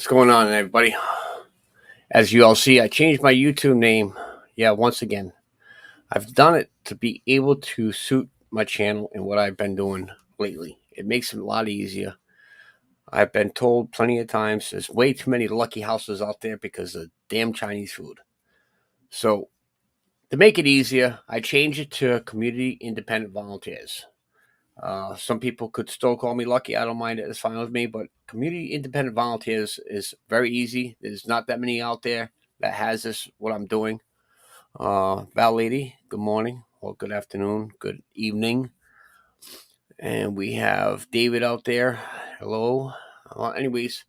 What's going on, everybody? As you all see, I changed my YouTube name. Yeah, once again. I've done it to be able to suit my channel and what I've been doing lately. It makes it a lot easier. I've been told plenty of times there's way too many lucky houses out there because of damn Chinese food. So, to make it easier, I changed it to Community Independent Volunteers. Some people could still call me lucky. I don't mind it. It's fine with me. But Community Independent Volunteers is very easy. There's not that many out there that has this, what I'm doing. Val Lady, good morning. Or good afternoon. Good evening. And we have David out there. Hello. Anyways,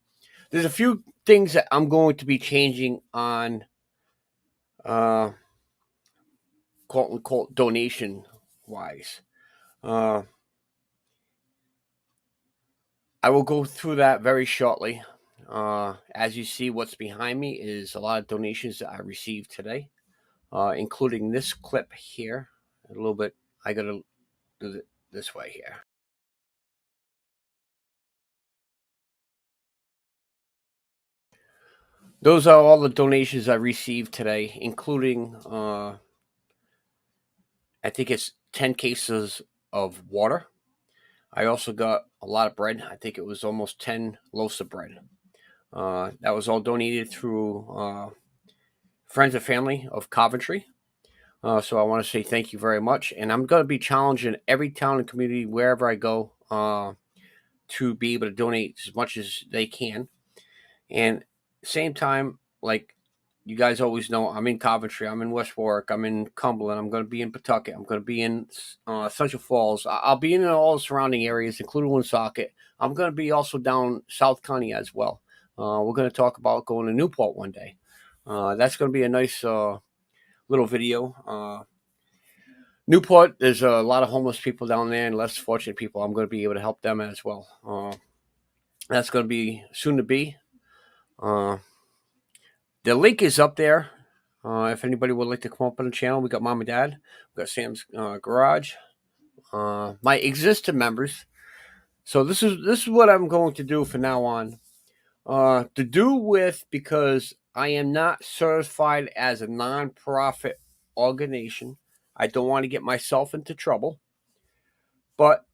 there's a few things that I'm going to be changing on quote unquote donation wise. I will go through that very shortly. As you see, what's behind me is a lot of donations that I received today, including this clip here. A little bit, I got to do it this way here. Those are all the donations I received today, including, I think it's 10 cases of water. I also got a lot of bread. I think it was almost 10 loaves of bread. That was all donated through friends and family of Coventry. So I want to say thank you very much. And I'm going to be challenging every town and community wherever I go to be able to donate as much as they can. And same time, like you guys always know, I'm in Coventry, I'm in West Warwick, I'm in Cumberland, I'm going to be in Pawtucket, I'm going to be in Central Falls. I'll be in all the surrounding areas, including Woonsocket. I'm going to be also down South County as well. We're going to talk about going to Newport one day. That's going to be a nice little video. Newport, there's a lot of homeless people down there and less fortunate people. I'm going to be able to help them as well. That's going to be soon to be. The link is up there. If anybody would like to come up on the channel, we got Mom and Dad. We got Sam's Garage. My existing members. So this is what I'm going to do from now on. To do with, because I am not certified as a nonprofit organization. I don't want to get myself into trouble. But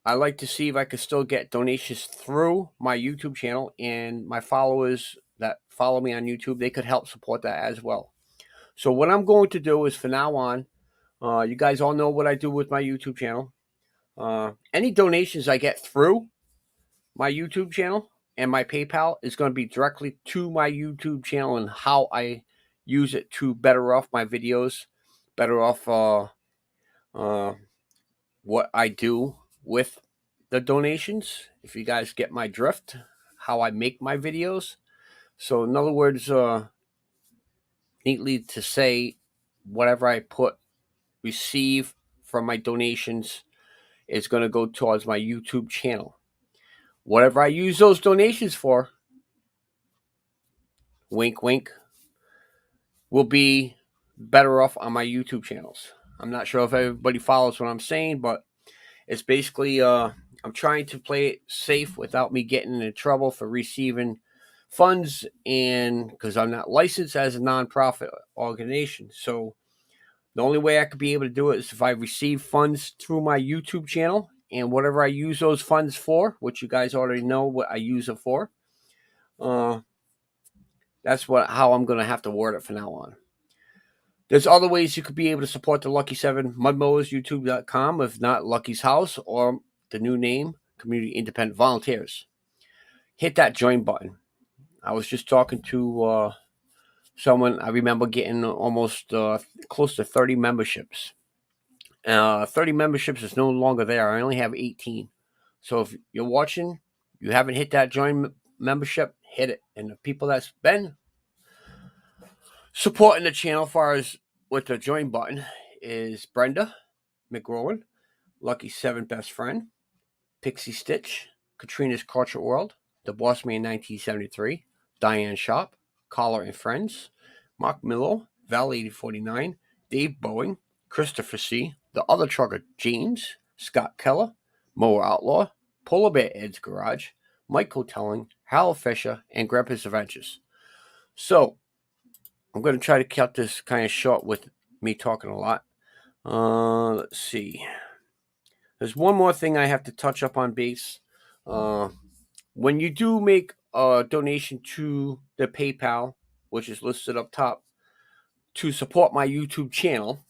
I like to see if I could still get donations through my YouTube channel, and my followers that follow me on YouTube, they could help support that as well. So what I'm going to do is, from now on, you guys all know what I do with my YouTube channel. Any donations I get through my YouTube channel and my PayPal is going to be directly to my YouTube channel and how I use it to better off my videos, better off what I do with the donations. If you guys get my drift, how I make my videos. So in other words, neatly to say, whatever I receive from my donations is going to go towards my YouTube channel. Whatever I use those donations for, wink wink, will be better off on my YouTube channels. I'm not sure if everybody follows what I'm saying, but it's basically I'm trying to play it safe without me getting into trouble for receiving funds, and because I'm not licensed as a nonprofit organization. So the only way I could be able to do it is if I receive funds through my YouTube channel, and whatever I use those funds for, which you guys already know what I use it for, that's how I'm going to have to word it from now on. There's other ways you could be able to support the Lucky 7 Mudmowers, YouTube.com, if not Lucky's House, or the new name, Community Independent Volunteers. Hit that join button. I was just talking to someone. I remember getting almost close to 30 memberships. 30 memberships is no longer there. I only have 18. So if you're watching, you haven't hit that join membership, hit it. And the people that's been supporting the channel as far as with the join button is Brenda McGrowan, Lucky 7 Best Friend, Pixie Stitch, Katrina's Culture World, The Boss Man 1973, Diane Shop, Collar and Friends, Mark Millo, Val 8049, Dave Boeing, Christopher C., The Other Trucker James, Scott Keller, Mower Outlaw, Polar Bear Ed's Garage, Mike Cotelling, Harold Fisher, and Grandpa's Adventures. So I'm going to try to cut this kind of short with me talking a lot. Let's see. There's one more thing I have to touch up on base. When you do make a donation to the PayPal, which is listed up top, to support my YouTube channel,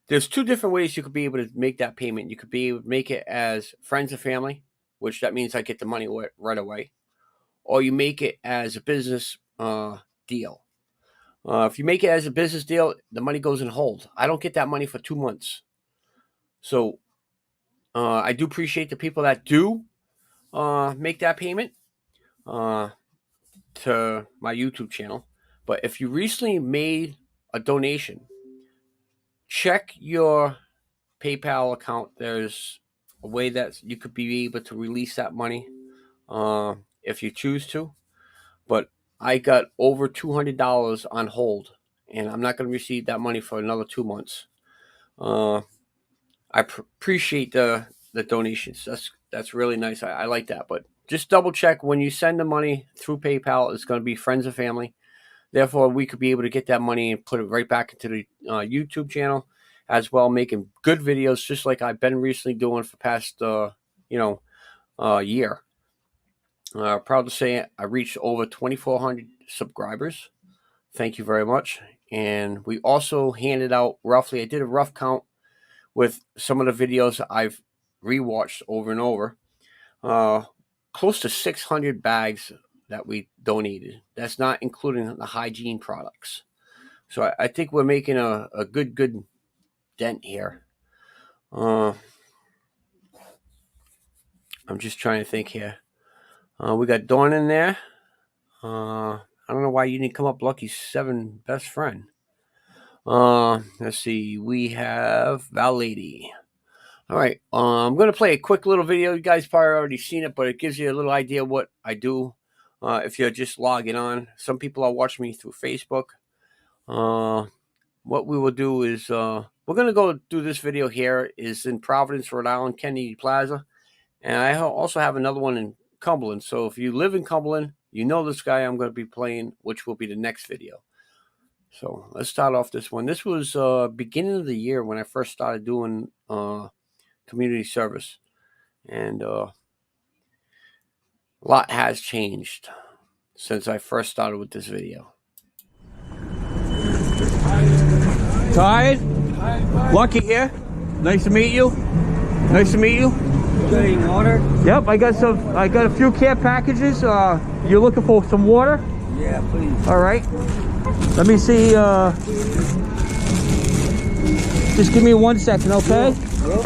there's two different ways you could be able to make that payment. You could be able to make it as friends and family, which that means I get the money right away, or you make it as a business deal. If you make it as a business deal, the money goes in hold. I don't get that money for 2 months. So I do appreciate the people that do make that payment to my YouTube channel. But if you recently made a donation, check your PayPal account. There's a way that you could be able to release that money if you choose to. But I got over $200 on hold, and I'm not going to receive that money for another 2 months. I appreciate the donations. That's really nice. I like that. But just double check when you send the money through PayPal. It's going to be friends and family. Therefore, we could be able to get that money and put it right back into the YouTube channel, as well, making good videos, just like I've been recently doing for past year. Proud to say I reached over 2,400 subscribers. Thank you very much. And we also handed out roughly, I did a rough count with some of the videos I've rewatched over and over. Close to 600 bags that we donated. That's not including the hygiene products. So I think we're making a good dent here. I'm just trying to think here. We got Dawn in there. I don't know why you didn't come up, Lucky 7 best friend. Let's see. We have Val Lady. All right. I'm going to play a quick little video. You guys probably already seen it, but it gives you a little idea of what I do. If you're just logging on, some people are watching me through Facebook. What we will do is we're going to go do this video here. Is in Providence, Rhode Island, Kennedy Plaza. And I also have another one in Cumberland. So if you live in Cumberland, you know this guy I'm going to be playing, which will be the next video. So let's start off this one. This was beginning of the year when I first started doing community service. And a lot has changed since I first started with this video. Tired? Lucky here. Nice to meet you. Nice to meet you. Getting water? Yep, I got a few care packages. You're looking for some water? Yeah, please. All right. Let me see. Just give me 1 second, okay? Yep.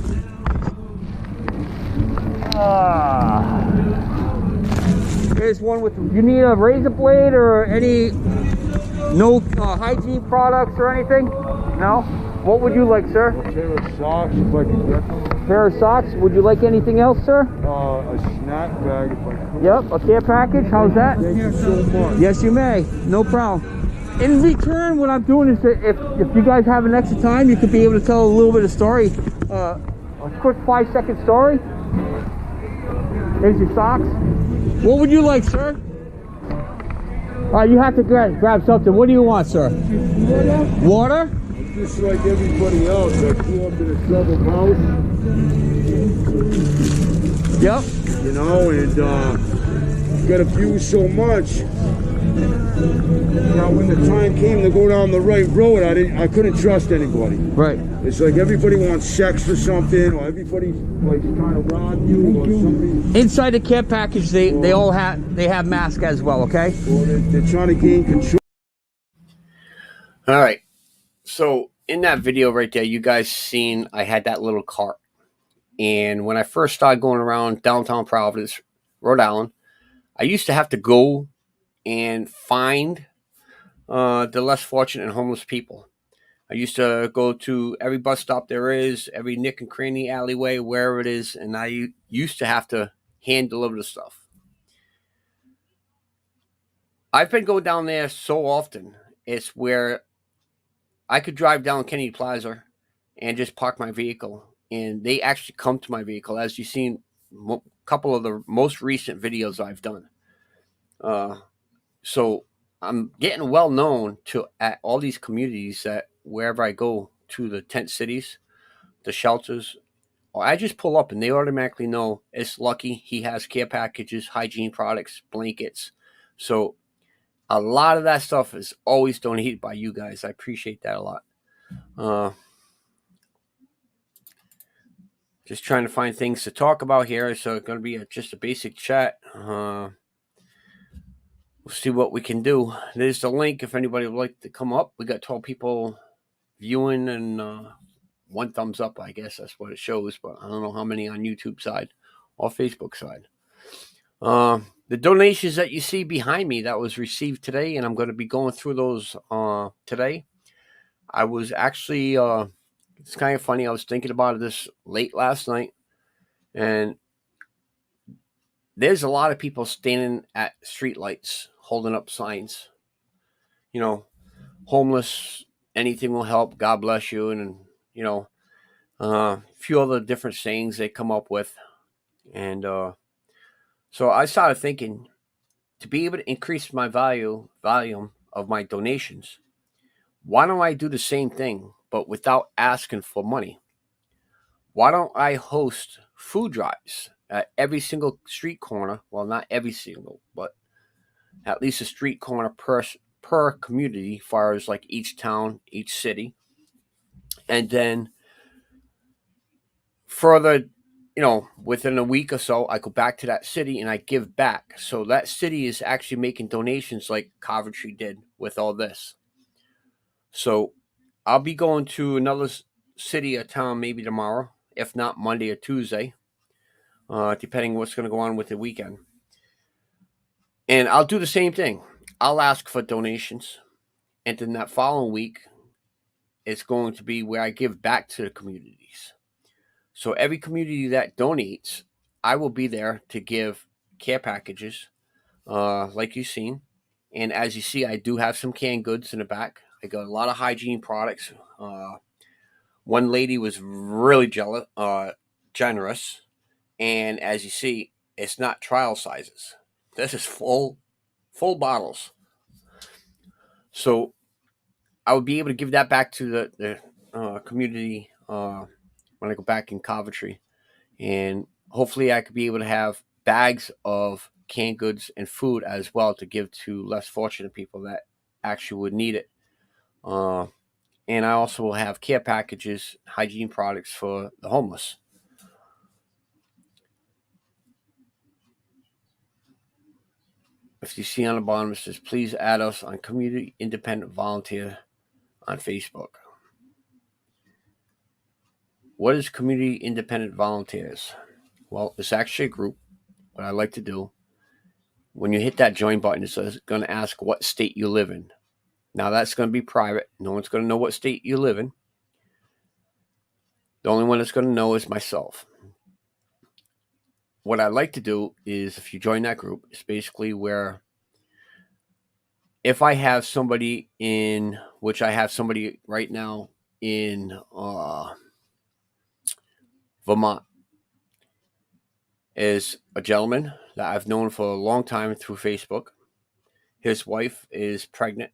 Here's one with. You need a razor blade or any hygiene products or anything? No. What would you like, sir? A pair of socks if I can get them. Pair of socks. Would you like anything else, sir? A snack bag if I could. Yep. A care package. How's that? Thank you so much. Yes, you may. No problem. In return, what I'm doing is that if you guys have an extra time, you could be able to tell a little bit of story. A quick 5-second story. Here's your socks. What would you like, sir? You have to grab something. What do you want, sir? Water? Water? Just like everybody else, I grew up in a southern house. Yep. You know, and got abused so much. Now, when the time came to go down the right road, I couldn't trust anybody. Right. It's like everybody wants sex or something, or everybody's like trying to rob you, or something. Inside the care package, they all have masks as well. Okay. Or they're trying to gain control. All right. So in that video right there, you guys seen I had that little cart, and when I first started going around downtown Providence, Rhode Island, I used to have to go and find the less fortunate and homeless people. I used to go to every bus stop there is, every nick and cranny alleyway, wherever it is, and I used to have to hand deliver the stuff. I've been going down there so often, it's where I could drive down Kennedy Plaza and just park my vehicle, and they actually come to my vehicle. As you've seen a couple of the most recent videos I've done. So I'm getting well known to at all these communities that wherever I go to the tent cities, the shelters, I just pull up and they automatically know it's Lucky. He has care packages, hygiene products, blankets. So a lot of that stuff is always donated by you guys. I appreciate that a lot. Just trying to find things to talk about here. So it's going to be just a basic chat. We'll see what we can do. There's the link if anybody would like to come up. We got 12 people viewing and one thumbs up. I guess that's what it shows, but I don't know how many on YouTube side or Facebook side. The donations that you see behind me that was received today, and I'm going to be going through those today. I was actually, it's kind of funny. I was thinking about this late last night, and there's a lot of people standing at streetlights holding up signs. You know, homeless, anything will help. God bless you, and a few other different sayings they come up with, and so I started thinking to be able to increase my volume of my donations. Why don't I do the same thing, but without asking for money? Why don't I host food drives at every single street corner? Well, not every single, but at least a street corner per community, as far as like each town, each city. And then further, within a week or so, I go back to that city and I give back. So that city is actually making donations like Coventry did with all this. So I'll be going to another city or town maybe tomorrow, if not Monday or Tuesday, depending what's going to go on with the weekend. And I'll do the same thing. I'll ask for donations. And then that following week, it's going to be where I give back to the communities. So every community that donates, I will be there to give care packages, like you've seen. And as you see, I do have some canned goods in the back. I got a lot of hygiene products. One lady was really generous. And as you see, it's not trial sizes. This is full bottles. So I would be able to give that back to the community when I go back in Coventry. And hopefully I could be able to have bags of canned goods and food as well to give to less fortunate people that actually would need it. And I also will have care packages, hygiene products for the homeless. If you see on the bottom, it says, please add us on Community Independent Volunteer on Facebook. What is Community Independent Volunteers? Well, it's actually a group. What I like to do, when you hit that join button, it's going to ask what state you live in. Now, that's going to be private. No one's going to know what state you live in. The only one that's going to know is myself. What I like to do is, if you join that group, it's basically where if I have somebody in, which I have somebody right now in Vermont, is a gentleman that I've known for a long time through Facebook. His wife is pregnant.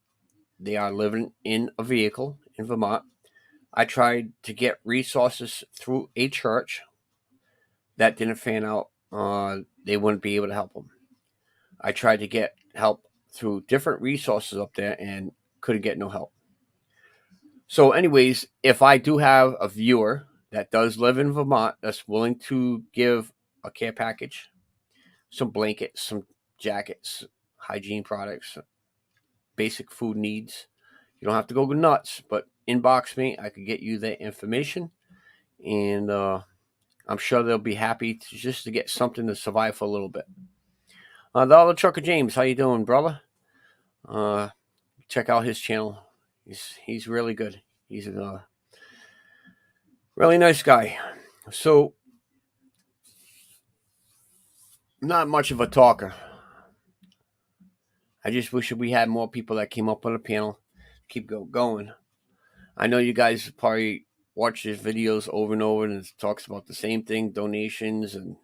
They are living in a vehicle in Vermont. I tried to get resources through a church. That didn't fan out. They wouldn't be able to help them. I tried to get help through different resources up there and couldn't get no help. So anyways, if I do have a viewer that does live in Vermont that's willing to give a care package, some blankets, some jackets, hygiene products, basic food needs, you don't have to go nuts, but inbox me. I could get you that information, and I'm sure they'll be happy to get something to survive for a little bit. The other Trucker James, how you doing, brother? Check out his channel. He's really good. He's a really nice guy. So, not much of a talker. I just wish we had more people that came up on the panel. Keep going. I know you guys probably watch his videos over and over, and it talks about the same thing: donations and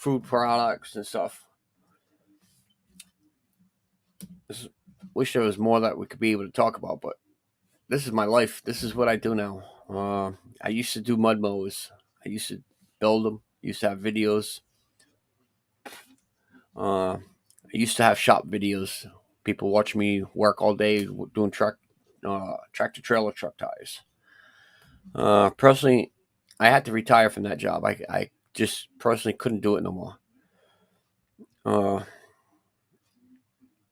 food products and stuff. Wish there was more that we could be able to talk about, but this is my life. This is what I do now. I used to do mud mowers. I used to build them. Used to have videos. I used to have shop videos. People watch me work all day doing tractor trailer truck tires. Personally, I had to retire from that job. I just personally couldn't do it no more.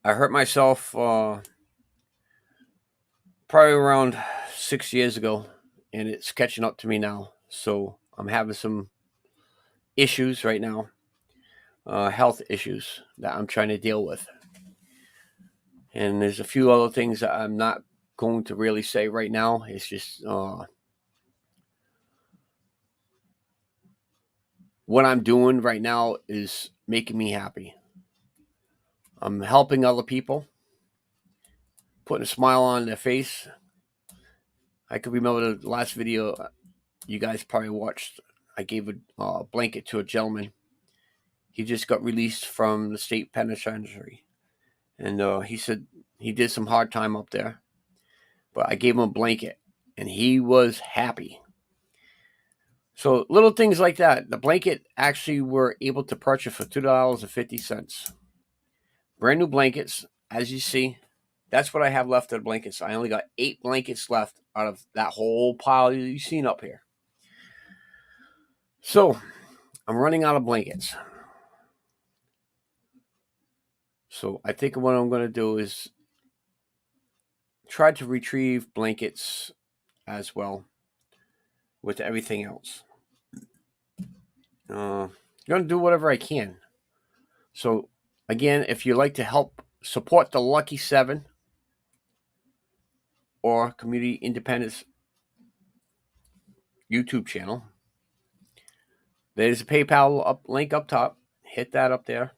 I hurt myself probably around 6 years ago, and it's catching up to me now. So I'm having some issues right now, health issues that I'm trying to deal with. And there's a few other things that I'm not going to really say right now. It's just what I'm doing right now is making me happy. I'm helping other people, putting a smile on their face. I can remember the last video you guys probably watched. I gave a blanket to a gentleman. He just got released from the state penitentiary. And he said he did some hard time up there. But I gave him a blanket, and he was happy. So little things like that. The blanket actually were able to purchase for $2.50. Brand new blankets, as you see. That's what I have left of the blankets. I only got 8 blankets left out of that whole pile you've seen up here. So I'm running out of blankets. So I think what I'm going to do is try to retrieve blankets as well with everything else. I'm going to do whatever I can. So again, if you'd like to help support the Lucky 7 or Community Independence YouTube channel, there's a PayPal link up top. Hit that up there.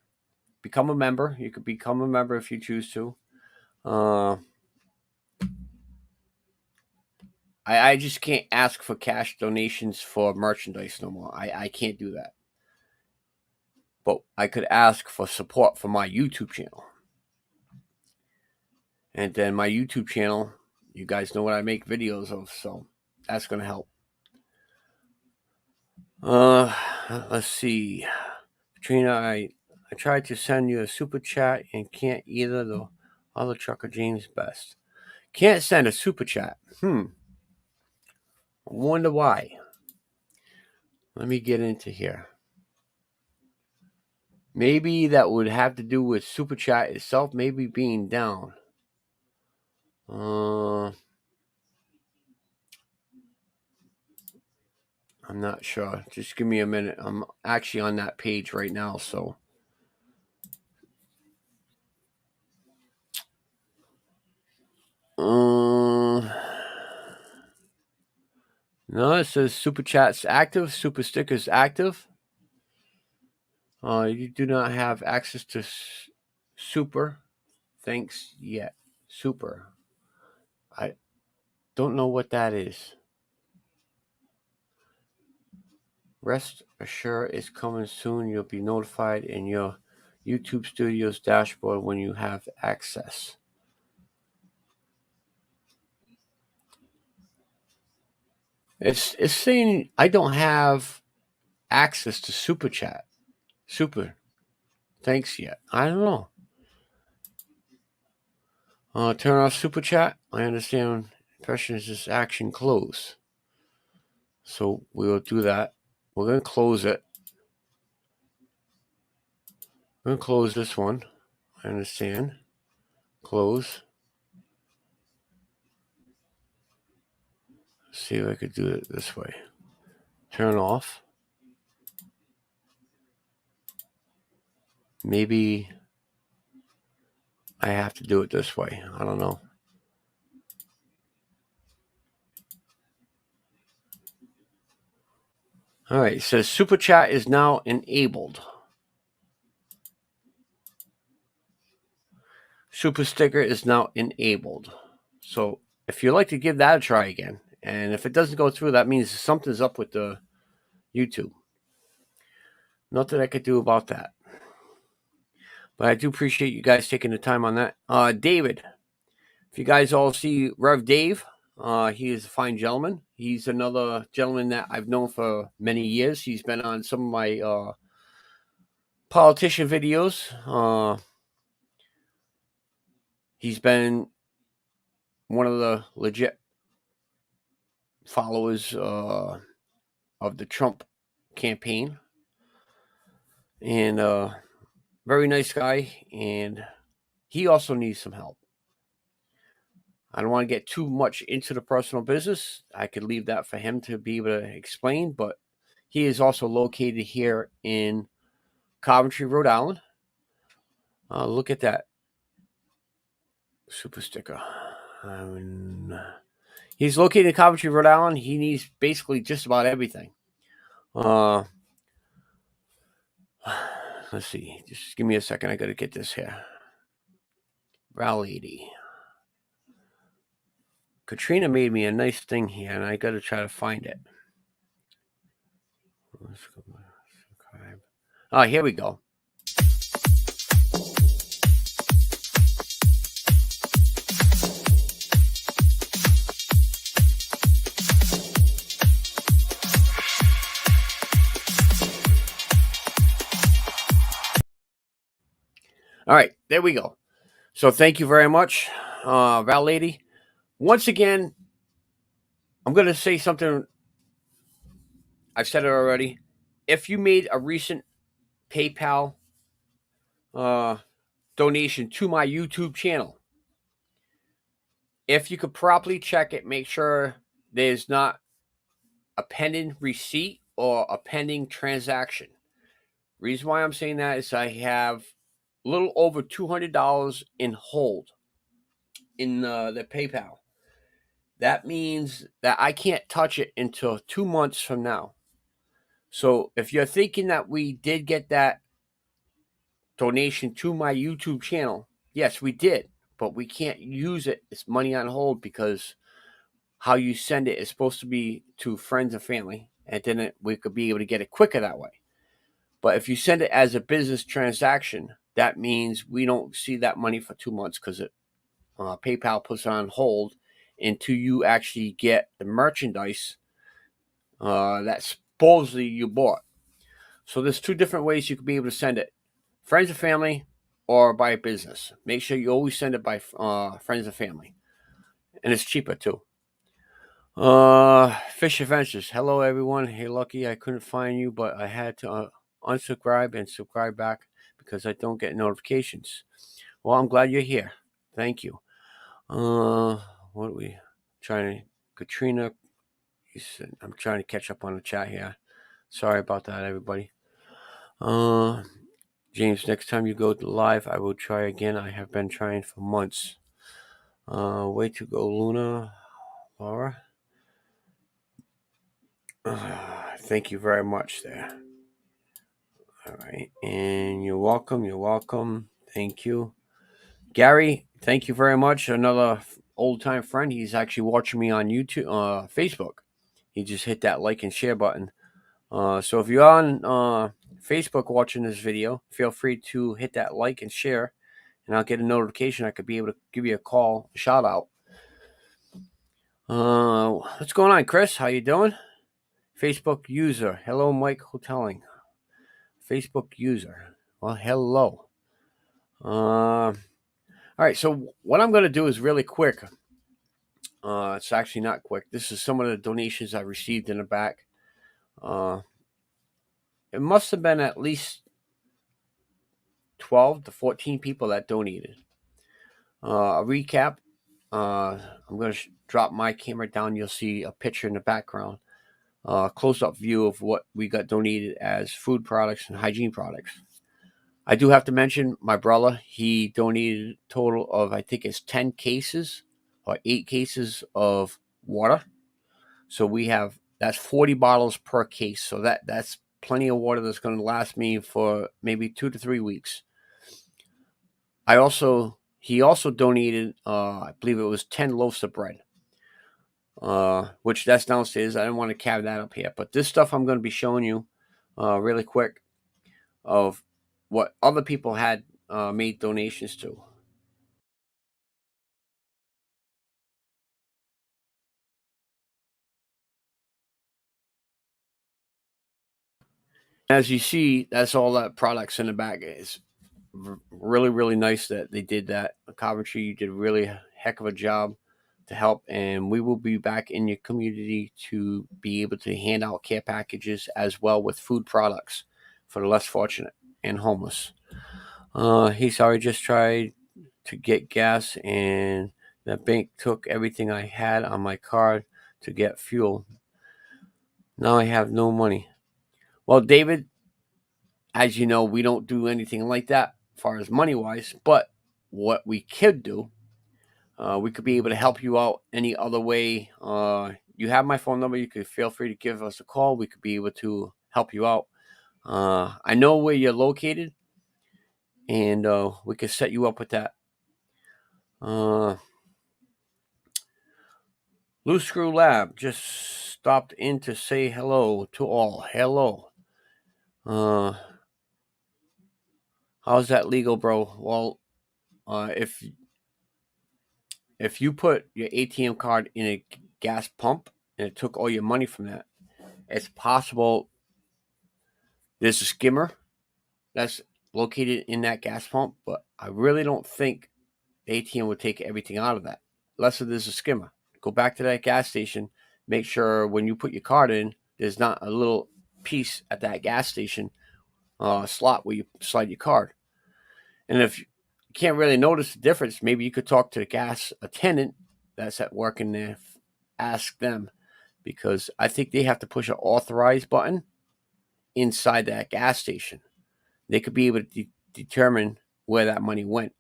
Become a member. You could become a member if you choose to. I just can't ask for cash donations for merchandise no more. I can't do that. But I could ask for support for my YouTube channel. And then my YouTube channel, you guys know what I make videos of, so that's going to help. Let's see. Katrina, I tried to send you a super chat and can't either. The other trucker James Best can't send a super chat. I wonder why. Let me get into here. Maybe that would have to do with super chat itself, maybe being down. I'm not sure. Just give me a minute. I'm actually on that page right now, so. No, it says super chat's active, super stickers active. You do not have access to super. Thanks yet. Super. I don't know what that is. Rest assured it's coming soon. You'll be notified in your YouTube Studios dashboard when you have access. It's saying I don't have access to super chat. Super. Thanks yet. I don't know. Turn off super chat. I understand. Impression is this action close. So we will do that. We're going to close it. I'm going to close this one. I understand. Close. Let's see if I could do it this way. Turn off. Maybe I have to do it this way. I don't know. All right. It says super chat is now enabled. Super sticker is now enabled. So if you'd like to give that a try again, and if it doesn't go through, that means something's up with the YouTube. Nothing I could do about that. But I do appreciate you guys taking the time on that. David, if you guys all see Rev Dave, he is a fine gentleman. He's another gentleman that I've known for many years. He's been on some of my politician videos. He's been one of the legit followers of the Trump campaign. And very nice guy. And he also needs some help. I don't want to get too much into the personal business. I could leave that for him to be able to explain, but he is also located here in Coventry, Rhode Island. Look at that super sticker. He's located in Coventry, Rhode Island. He needs basically just about everything. Let's see. Just give me a second. I got to get this here. Brow lady. Katrina made me a nice thing here, and I got to try to find it. Let's go. Subscribe. Oh, here we go. All right, there we go. So thank you very much, Val Lady. Once again, I'm going to say something. I've said it already. If you made a recent PayPal donation to my YouTube channel, if you could properly check it, make sure there's not a pending receipt or a pending transaction. Reason why I'm saying that is I have a little over $200 in hold in the PayPal. That means that I can't touch it until 2 months from now. So if you're thinking that we did get that donation to my YouTube channel, yes, we did, but we can't use it. It's money on hold because how you send it is supposed to be to friends and family, and then we could be able to get it quicker that way. But if you send it as a business transaction, that means we don't see that money for 2 months because PayPal puts it on hold until you actually get the merchandise that supposedly you bought. So there's two different ways you could be able to send it: friends and family or by business. Make sure you always send it by friends and family, and it's cheaper too. Fish Adventures. Hello everyone. Hey Lucky, I couldn't find you, but I had to unsubscribe and subscribe back because I don't get notifications. Well, I'm glad you're here. Thank you. What are we trying to? Katrina, I'm trying to catch up on the chat here. Sorry about that, everybody. James, next time you go live, I will try again. I have been trying for months. Way to go, Luna. Laura. Thank you very much there. All right. And you're welcome. You're welcome. Thank you. Gary, thank you very much. Another old-time friend. He's actually watching me on YouTube, Facebook. He just hit that like and share button. So if you're on Facebook watching this video, feel free to hit that like and share, and I'll get a notification. I could be able to give you a call, a shout out. What's going on, Chris? How you doing? Facebook user. Hello, Mike Hoteling. Facebook user. Well, hello. All right, so what I'm going to do is really quick. It's actually not quick. This is some of the donations I received in the back. It must have been at least 12 to 14 people that donated. A recap. I'm going to drop my camera down. You'll see a picture in the background. Close-up view of what we got donated as food products and hygiene products. I do have to mention my brother. He donated a total of, I think it's 10 cases or 8 cases of water. So we have, that's 40 bottles per case. So that's plenty of water that's going to last me for maybe 2 to 3 weeks. He also donated, I believe it was 10 loaves of bread, which that's downstairs. I didn't want to carry that up here, but this stuff I'm going to be showing you really quick. of what other people had made donations to. As you see, that's all that products in the bag is. Really, really nice that they did that. Coventry, you did a really heck of a job to help, and we will be back in your community to be able to hand out care packages as well with food products for the less fortunate and homeless. He's already just tried to get gas, and the bank took everything I had on my card to get fuel. Now I have no money. Well, David, as you know, we don't do anything like that as far as money wise, but what we could do, we could be able to help you out any other way. You have my phone number. You could feel free to give us a call. We could be able to help you out. I know where you're located, and we could set you up with that. Loose Screw Lab just stopped in to say hello to all. Hello. How's that legal, bro? Well, if you put your ATM card in a gas pump and it took all your money from that, it's possible there's a skimmer that's located in that gas pump, but I really don't think the ATM would take everything out of that, unless there's a skimmer. Go back to that gas station, make sure when you put your card in, there's not a little piece at that gas station slot where you slide your card. And if you can't really notice the difference, maybe you could talk to the gas attendant that's at work in there, ask them, because I think they have to push an authorize button inside that gas station. They could be able to determine where that money went.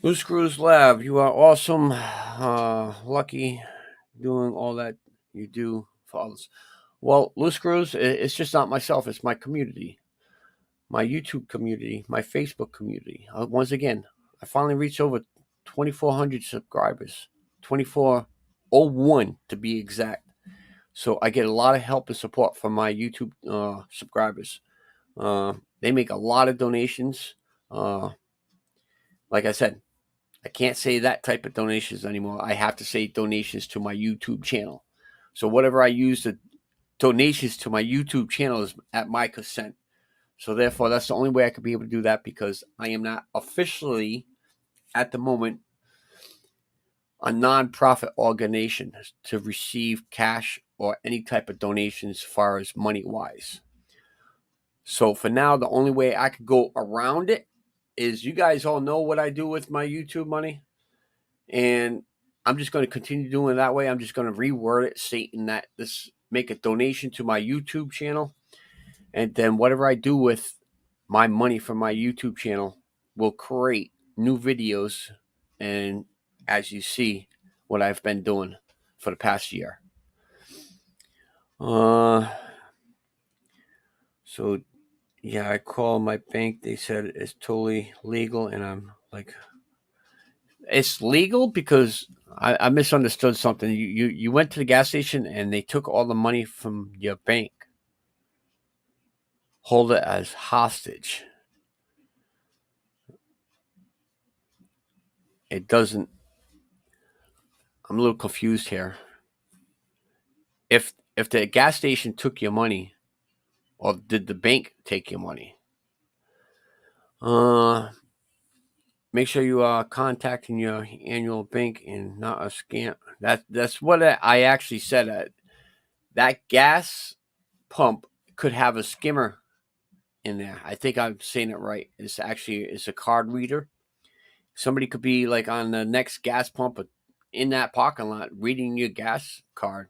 Loose Screws Lab, you are awesome. Lucky doing all that you do for others. Well, Loose Screws, it's just not myself, it's my community, my YouTube community, my Facebook community. Once again, I finally reached over 2,400 subscribers, 2,401 to be exact. So I get a lot of help and support from my YouTube subscribers. They make a lot of donations. Like I said, I can't say that type of donations anymore. I have to say donations to my YouTube channel. So whatever I use the donations to my YouTube channel is at my consent. So therefore, that's the only way I could be able to do that, because I am not officially, at the moment, a nonprofit organization to receive cash or any type of donations as far as money wise. So for now, the only way I could go around it is, you guys all know what I do with my YouTube money, and I'm just going to continue doing it that way. I'm just going to reword it stating that this make a donation to my YouTube channel, and then whatever I do with my money from my YouTube channel will create new videos, and as you see, what I've been doing for the past year. So yeah, I called my bank. They said it's totally legal, and I'm like, it's legal because I misunderstood something. You went to the gas station and they took all the money from your bank. Hold it as hostage. It doesn't. I'm a little confused here. If the gas station took your money, or did the bank take your money? Make sure you are contacting your annual bank and not a scam. That's what I actually said. That gas pump could have a skimmer in there. I think I'm saying it right. It's a card reader. Somebody could be like on the next gas pump in that parking lot reading your gas card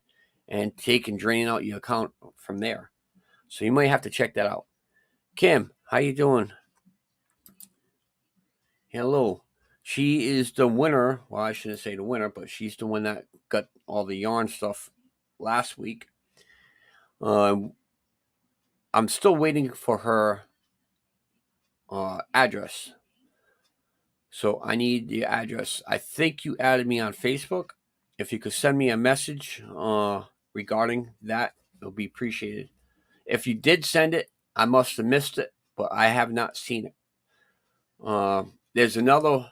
and draining out your account from there. So you might have to check that out. Kim, how you doing? Hello. She is the winner. Well, I shouldn't say the winner, but she's the one that got all the yarn stuff last week. I'm still waiting for her address. So I need the address. I think you added me on Facebook. if you could send me a message regarding that, it'll be appreciated. If you did send it, I must have missed it, but I have not seen it. There's another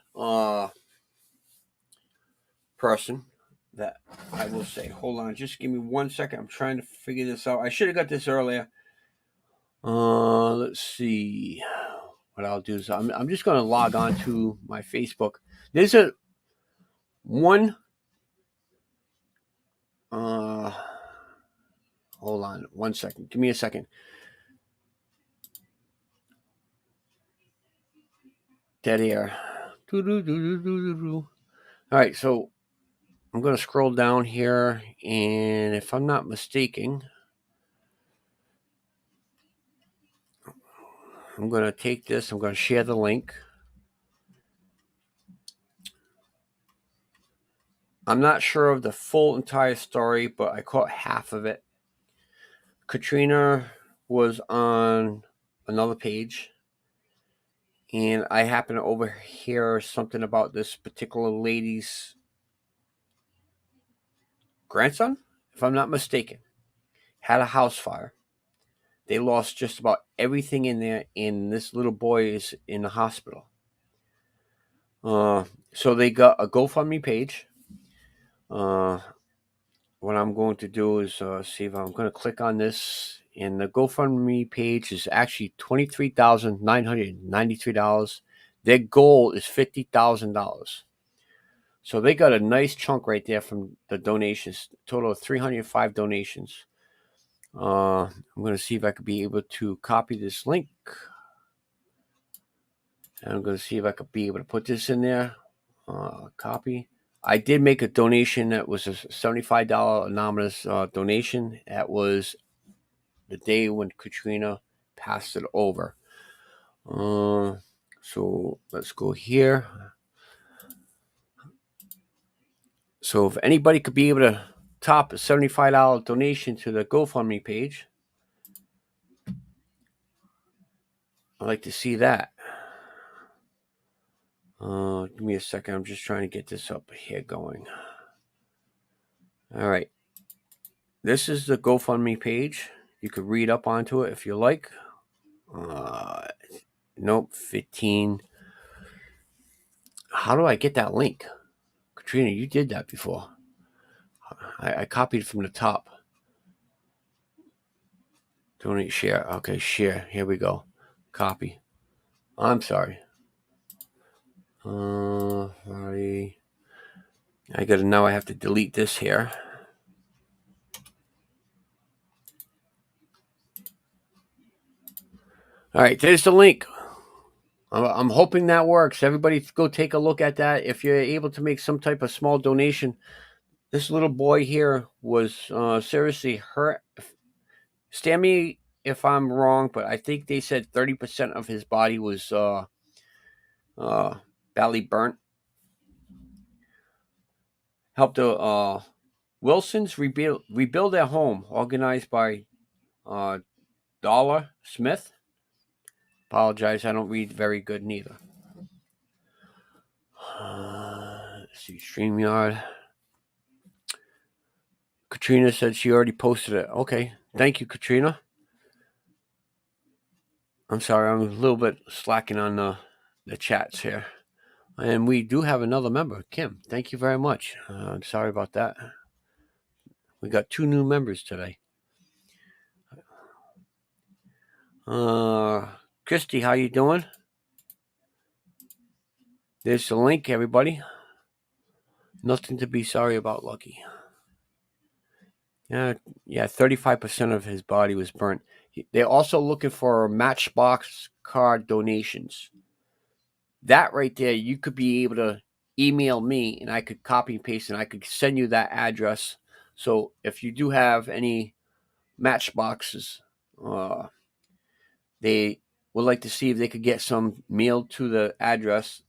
person that I will say. Hold on, just give me 1 second. I'm trying to figure this out. I should have got this earlier. Let's see. What I'll do is I'm just going to log on to my Facebook. There's a one. Hold on 1 second. Give me a second. Dead air. All right, so I'm going to scroll down here, and if I'm not mistaken, I'm going to take this. I'm going to share the link. I'm not sure of the full entire story, but I caught half of it. Katrina was on another page, and I happened to overhear something about this particular lady's grandson, if I'm not mistaken, had a house fire. They lost just about everything in there, and this little boy is in the hospital. So they got a GoFundMe page. What I'm going to do is see if I'm going to click on this, and the GoFundMe page is actually $23,993. Their goal is $50,000. So they got a nice chunk right there from the donations. Total of 305 donations. I'm going to see if I could be able to copy this link. And I'm going to see if I could be able to put this in there. Copy. I did make a donation that was a $75 anonymous donation. That was the day when Katrina passed it over. So let's go here. So if anybody could be able to top a $75 donation to the GoFundMe page, I'd like to see that. Give me a second. I'm just trying to get this up here going. All right. This is the GoFundMe page. You could read up onto it if you like. Nope, 15. How do I get that link? Katrina, you did that before. I copied from the top. Donate, share. Okay, share. Here we go. Copy. I'm sorry. I gotta now. I have to delete this here. All right, there's the link. I'm hoping that works. Everybody, go take a look at that. If you're able to make some type of small donation, this little boy here was seriously hurt. Stand me if I'm wrong, but I think they said 30% of his body was badly burnt. Helped the Wilsons rebuild their home, organized by Dollar Smith. Apologize, I don't read very good neither. Let's see, StreamYard. Katrina said she already posted it. Okay, thank you, Katrina. I'm sorry, I'm a little bit slacking on the chats here. And we do have another member, Kim. Thank you very much. I'm sorry about that. We got 2 new members today. Christy, how you doing? There's the link, everybody. Nothing to be sorry about, Lucky. Yeah, 35% of his body was burnt. They're also looking for Matchbox card donations. That right there, you could be able to email me, and I could copy and paste, and I could send you that address. So if you do have any Matchboxes, they would like to see if they could get some mailed to the address,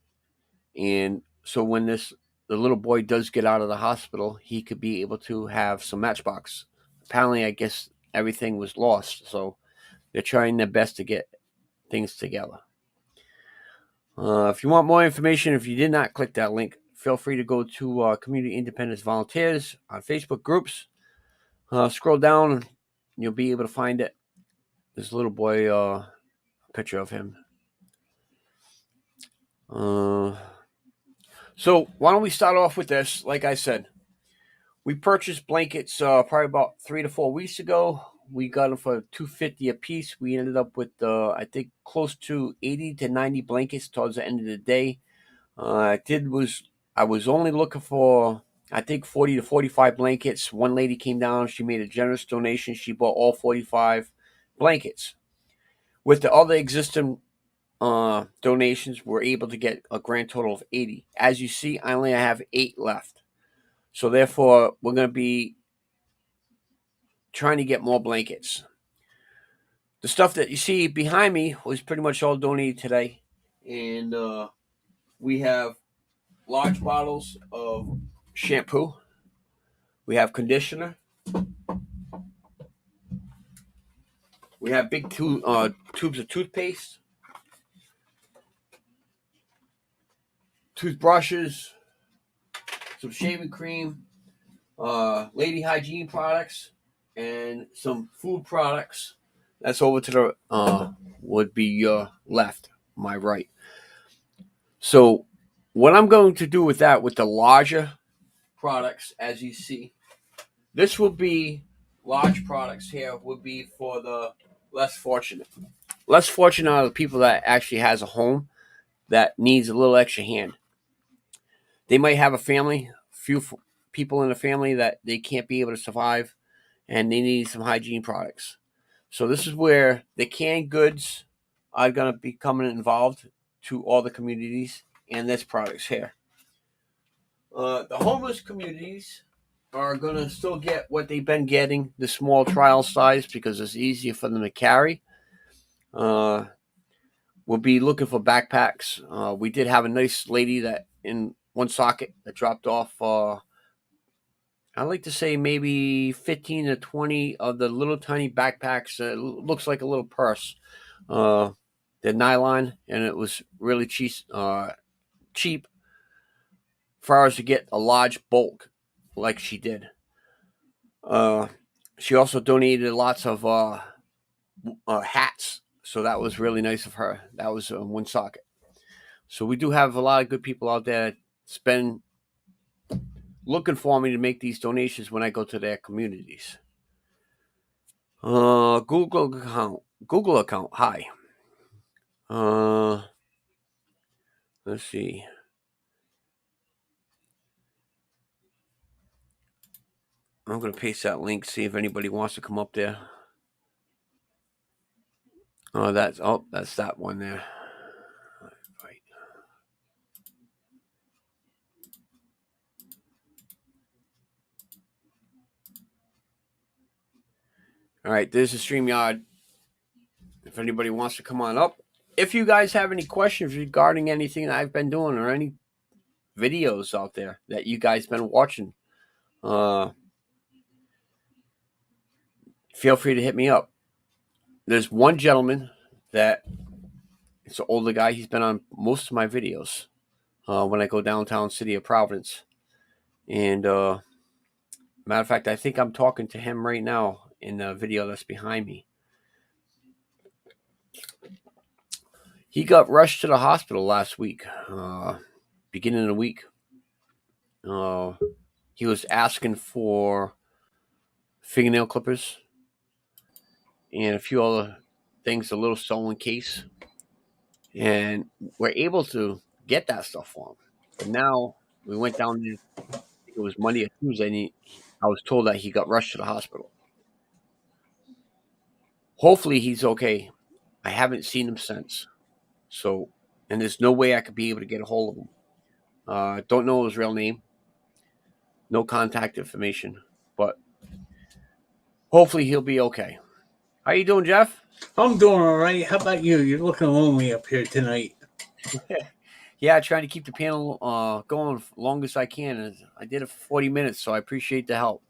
and so when the little boy does get out of the hospital, he could be able to have some Matchbox. Apparently, I guess everything was lost, so they're trying their best to get things together. If you want more information, if you did not click that link, feel free to go to Community Independence Volunteers on Facebook groups. Scroll down and you'll be able to find it. This little boy, a picture of him. So why don't we start off with this? Like I said, we purchased blankets probably about 3 to 4 weeks ago. We got them for $250 a piece. We ended up with I think close to 80 to 90 blankets towards the end of the day. I was only looking for I think 40 to 45 blankets. One lady came down. She made a generous donation. She bought all 45 blankets. With the other existing donations, we're able to get a grand total of 80. As you see, I only have 8 left. So therefore, we're going to be trying to get more blankets. The stuff that you see behind me was pretty much all donated today. And we have large bottles of shampoo. We have conditioner. We have big tubes of toothpaste, toothbrushes, some shaving cream, lady hygiene products, and some food products. That's over to the would be your left, my right. So what I'm going to do with that, with the larger products, as you see, this will be large products here would be for the less fortunate. Less fortunate are the people that actually has a home that needs a little extra hand. They might have a family, few people in the family that they can't be able to survive, and they need some hygiene products. So this is where the canned goods are going to be coming involved to all the communities, and this products here. The homeless communities are going to still get what they've been getting, the small trial size, because it's easier for them to carry. We'll be looking for backpacks. We did have a nice lady that in one socket that dropped off, I'd like to say maybe 15 to 20 of the little tiny backpacks. It looks like a little purse. They're nylon, and it was really cheap for us to get a large bulk like she did. She also donated lots of hats, so that was really nice of her. That was one socket. So we do have a lot of good people out there that spend looking for me to make these donations when I go to their communities. Google account. Hi. Let's see. I'm gonna paste that link. See if anybody wants to come up there. That's that one there. Right. All right, there's the StreamYard. If anybody wants to come on up. If you guys have any questions regarding anything that I've been doing or any videos out there that you guys been watching, feel free to hit me up. There's one gentleman that it's an older guy. He's been on most of my videos when I go downtown city of Providence. And matter of fact, I think I'm talking to him right now in the video that's behind me. He got rushed to the hospital last week, beginning of the week. He was asking for fingernail clippers and a few other things, a little stolen case. And we're able to get that stuff for him. But now we went down there, it was Monday or Tuesday, and I was told that he got rushed to the hospital. Hopefully he's okay. I haven't seen him since. So, and there's no way I could be able to get a hold of him. Don't know his real name. No contact information. But hopefully he'll be okay. How you doing, Jeff? I'm doing all right. How about you? You're looking lonely up here tonight. Yeah, trying to keep the panel going as long as I can. I did it for 40 minutes, so I appreciate the help.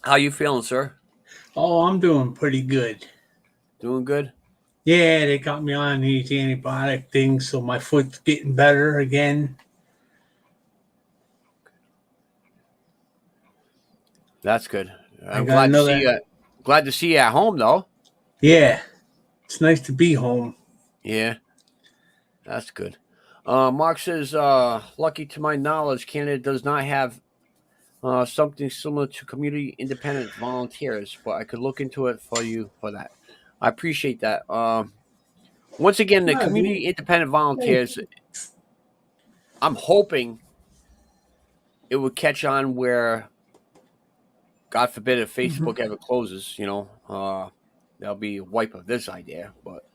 How you feeling, sir? Oh, I'm doing pretty good. Doing good? Yeah, they got me on these antibiotic things, so my foot's getting better again. That's good. I I'm got glad to see another. you. Glad to see you at home, though. Yeah, it's nice to be home. Yeah, that's good. Mark says, lucky to my knowledge, Canada does not have something similar to community independent volunteers, but I could look into it for you for that. I appreciate that. Once again, the No, dude. community independent Hey. volunteers, I'm hoping it would catch on where, God forbid, if Mhm. Facebook ever closes, there'll be a wipe of this idea. But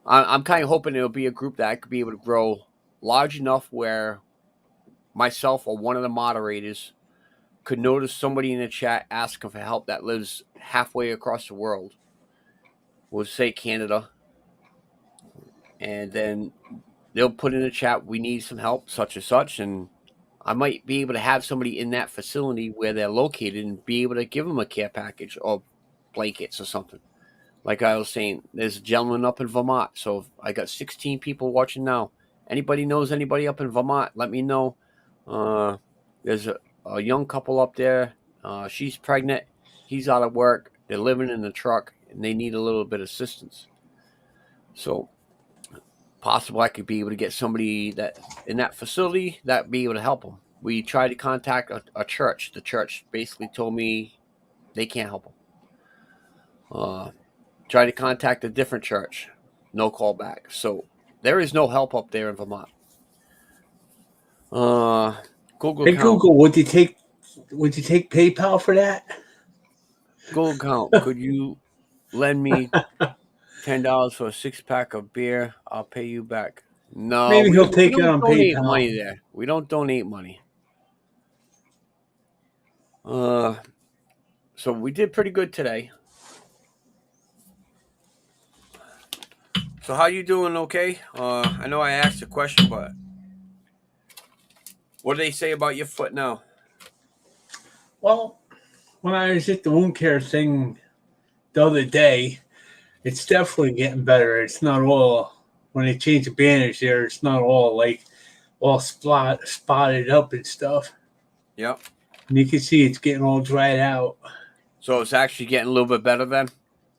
I'm kind of hoping it'll be a group that I could be able to grow large enough where myself or one of the moderators could notice somebody in the chat asking for help that lives halfway across the world, we'll say Canada, and then they'll put in the chat, we need some help, such and such, and I might be able to have somebody in that facility where they're located and be able to give them a care package or blankets or something. Like I was saying, there's a gentleman up in Vermont, so I got 16 people watching now. Anybody knows anybody up in Vermont, let me know. There's a young couple up there. She's pregnant. He's out of work. They're living in the truck, and they need a little bit of assistance. So possible I could be able to get somebody that in that facility that be able to help them. We tried to contact a church. The church basically told me they can't help them. Tried to contact a different church. No call back. So there is no help up there in Vermont. Google Hey account. Google, would you take PayPal for that? Google account. Could you lend me $10 for a 6-pack of beer? I'll pay you back. No, Maybe we he'll don't. We take it don't on donate PayPal. money there. We don't donate money. Uh, so we did pretty good today. So how you doing? Okay. I know I asked a question, but what do they say about your foot now? Well, when I was at the wound care thing the other day, it's definitely getting better. It's not all when they change the bandage there. It's not all like all spotted up and stuff. Yep. And you can see it's getting all dried out. So it's actually getting a little bit better then.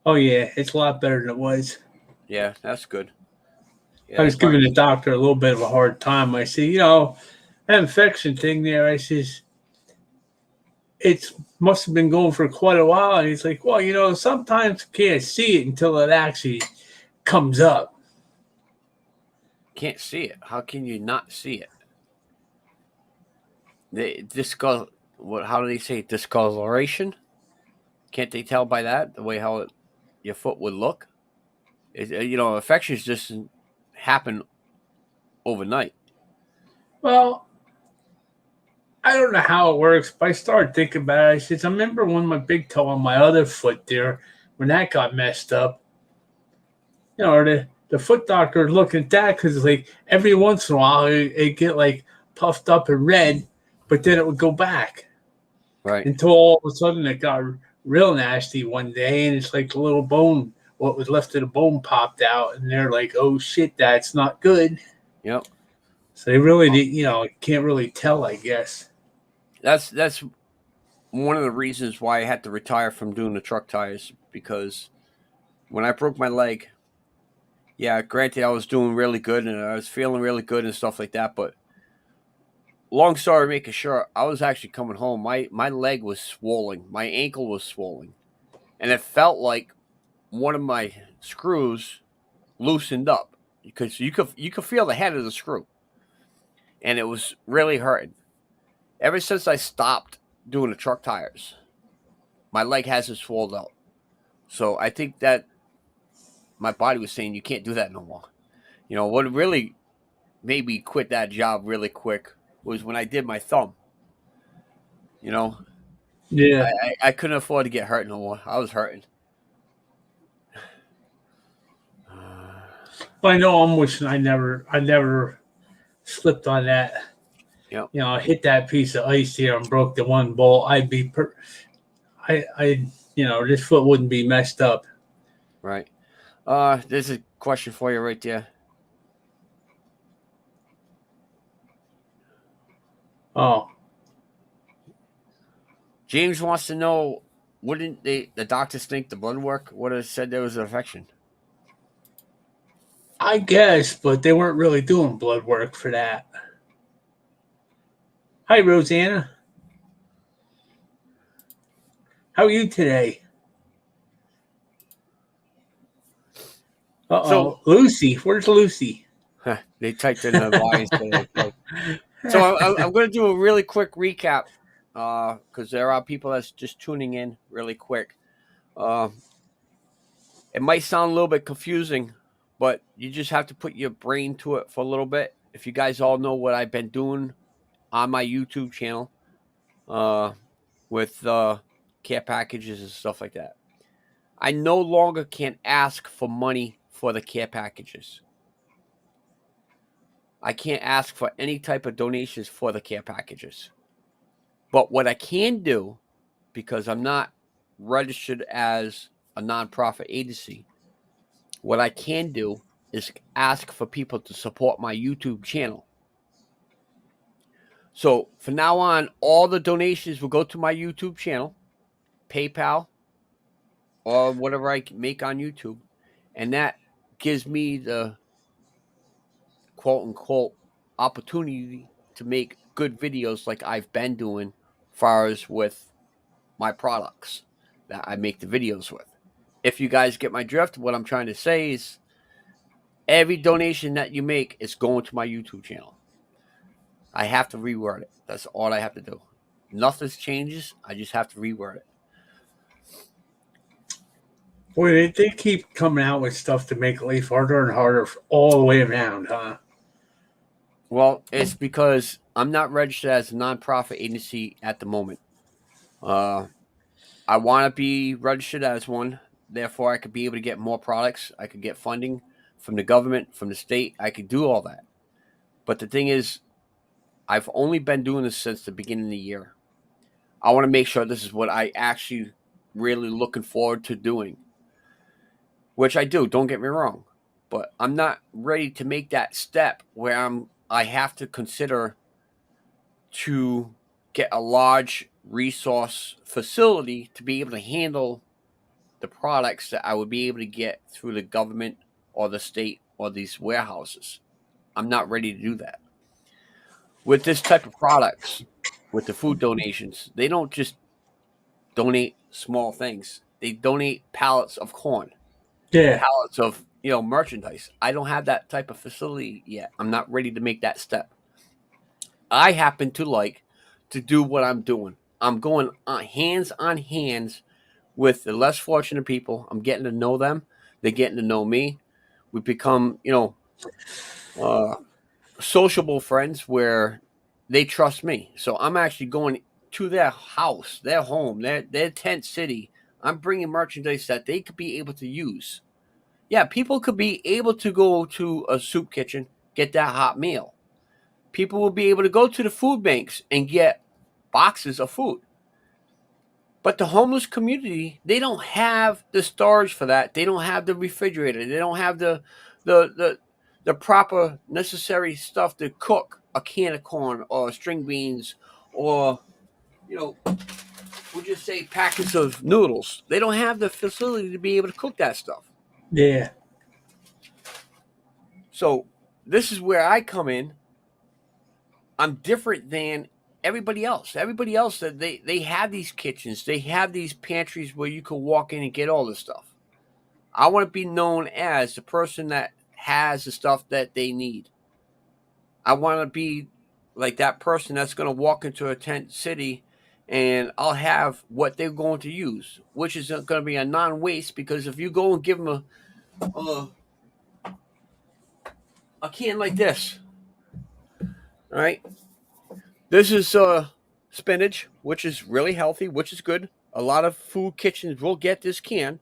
Oh yeah, it's a lot better than it was. Yeah, that's good. Yeah, I was that's probably giving the good. doctor a little bit of a hard time. I said, that infection thing there. I says it must have been going for quite a while. And he's like, well, sometimes you can't see it until it actually comes up. Can't see it. How can you not see it? What? How do they say discoloration? Can't they tell by that the way your foot would look? Infections just happen overnight. Well, I don't know how it works, but I started thinking about it. I said, I remember when my big toe on my other foot there, when that got messed up, the foot doctor looking at that because like every once in a while it get like puffed up and red, but then it would go back Right. until all of a sudden it got real nasty one day, and it's like the little bone, what was left of the bone popped out, and they're like, "Oh shit, that's not good." Yep. So they really, can't really tell, I guess. That's one of the reasons why I had to retire from doing the truck tires, because when I broke my leg, yeah, granted I was doing really good and I was feeling really good and stuff like that, but long story making short, I was actually coming home. My leg was swollen, my ankle was swollen, and it felt like one of my screws loosened up because you could feel the head of the screw, and it was really hurting. Ever since I stopped doing the truck tires, my leg hasn't swelled out. So I think that my body was saying you can't do that no more. What really made me quit that job really quick was when I did my thumb. You know, Yeah, I couldn't afford to get hurt no more. I was hurting. but I know I'm wishing I never slipped on that. Yep. I hit that piece of ice here and broke the one bolt. I this foot wouldn't be messed up. Right. There's a question for you right there. Oh, James wants to know, wouldn't the doctors think the blood work would have said there was an infection? I guess, but they weren't really doing blood work for that. Hi, Rosanna. How are you today? So Lucy. Where's Lucy? they typed in her line today. So I'm going to do a really quick recap because there are people that's just tuning in really quick. It might sound a little bit confusing, but you just have to put your brain to it for a little bit. If you guys all know what I've been doing on my YouTube channel with care packages and stuff like that, I no longer can ask for money for the care packages. I can't ask for any type of donations for the care packages. But what I can do, because I'm not registered as a nonprofit agency, what I can do is ask for people to support my YouTube channel. So from now on, all the donations will go to my YouTube channel, PayPal, or whatever I make on YouTube. And that gives me the quote unquote opportunity to make good videos like I've been doing far as with my products that I make the videos with. If you guys get my drift, what I'm trying to say is every donation that you make is going to my YouTube channel. I have to reword it. That's all I have to do. Nothing changes. I just have to reword it. Boy, they keep coming out with stuff to make life harder and harder all the way around, huh? Well, it's because I'm not registered as a nonprofit agency at the moment. I want to be registered as one. Therefore, I could be able to get more products. I could get funding from the government, from the state. I could do all that. But the thing is, I've only been doing this since the beginning of the year. I want to make sure this is what I actually really looking forward to doing, which I do. Don't get me wrong, but I'm not ready to make that step where I have to consider to get a large resource facility to be able to handle the products that I would be able to get through the government or the state or these warehouses. I'm not ready to do that. With this type of products, with the food donations, they don't just donate small things. They donate pallets of corn, Yeah. pallets of merchandise. I don't have that type of facility yet. I'm not ready to make that step. I happen to like to do what I'm doing. I'm going hands on hands with the less fortunate people. I'm getting to know them. They're getting to know me. We become, uh, sociable friends where they trust me. So I'm actually going to their house, their home, their tent city. I'm bringing merchandise that they could be able to use. Yeah, people could be able to go to a soup kitchen, get that hot meal. People will be able to go to the food banks and get boxes of food. But the homeless community, they don't have the storage for that. They don't have the refrigerator. They don't have the the the proper necessary stuff to cook a can of corn or string beans or you know we'll just say packets of noodles. They don't have the facility to be able to cook that stuff. Yeah. So this is where I come in. I'm different than everybody else. Everybody else that they have these kitchens, they have these pantries where you can walk in and get all this stuff. I want to be known as the person that has the stuff that they need. I want to be like that person that's going to walk into a tent city and I'll have what they're going to use, which is going to be a non-waste because if you go and give them a can like this, all right, this is spinach, which is really healthy, which is good. A lot of food kitchens will get this can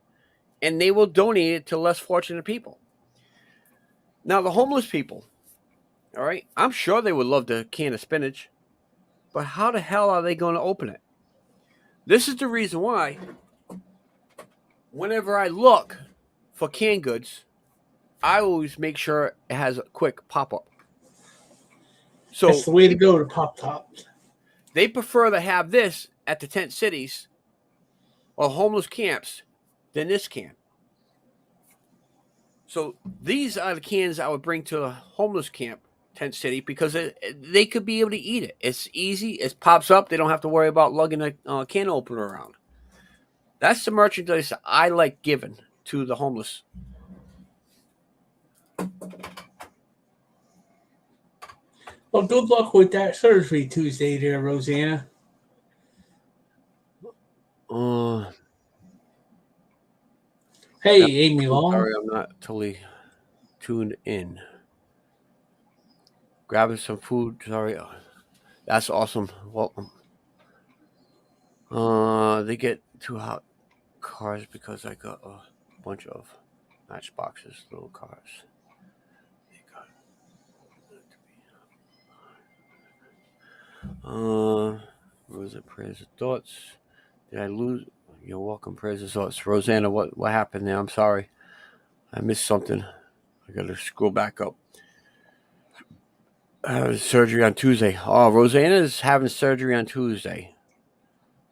and they will donate it to less fortunate people. Now, the homeless people, all right, I'm sure they would love the can of spinach, but how the hell are they going to open it? This is the reason why, whenever I look for canned goods, I always make sure it has a quick pop up. That's So the way to go to Pop Tops. they prefer to have this at the tent cities or homeless camps than this can. So these are the cans I would bring to a homeless camp, tent city, because they could be able to eat it. It's easy. It pops up. They don't have to worry about lugging a can opener around. That's the merchandise I like giving to the homeless. Well, good luck with that surgery Tuesday there, Rosanna. Uh, Hey, Amy Long. sorry, I'm not totally tuned in. Grabbing some food. Sorry. That's awesome. Welcome. They get too hot cars because I got a bunch of matchboxes, little cars. They got Rosa, prayers and thoughts. Did I lose? You're welcome, prayers and thoughts. Rosanna, what happened there? I'm sorry. I missed something. I got to scroll back up. Surgery on Tuesday. Oh, Rosanna's having surgery on Tuesday.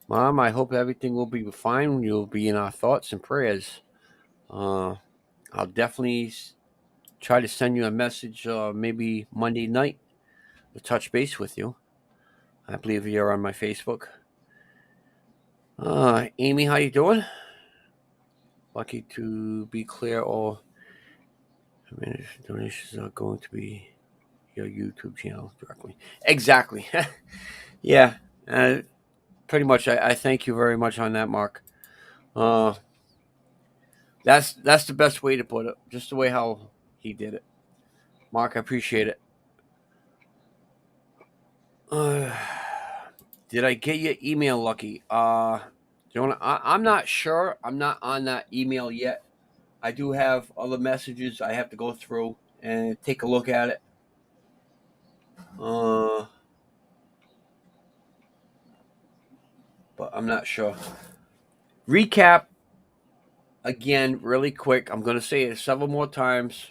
Mom, I hope everything will be fine. You'll be in our thoughts and prayers. I'll definitely try to send you a message maybe Monday night to touch base with you. I believe you're on my Facebook. Amy, how you doing? Lucky to be clear. All donations are going to be your YouTube channel directly. Exactly. Yeah. Pretty much. I thank you very much on that, Mark. That's the best way to put it. Just the way how he did it, Mark. I appreciate it. Did I get your email, Lucky? I'm not sure. I'm not on that email yet. I do have other messages I have to go through and take a look at it. But I'm not sure. Recap again, really quick. I'm going to say it several more times.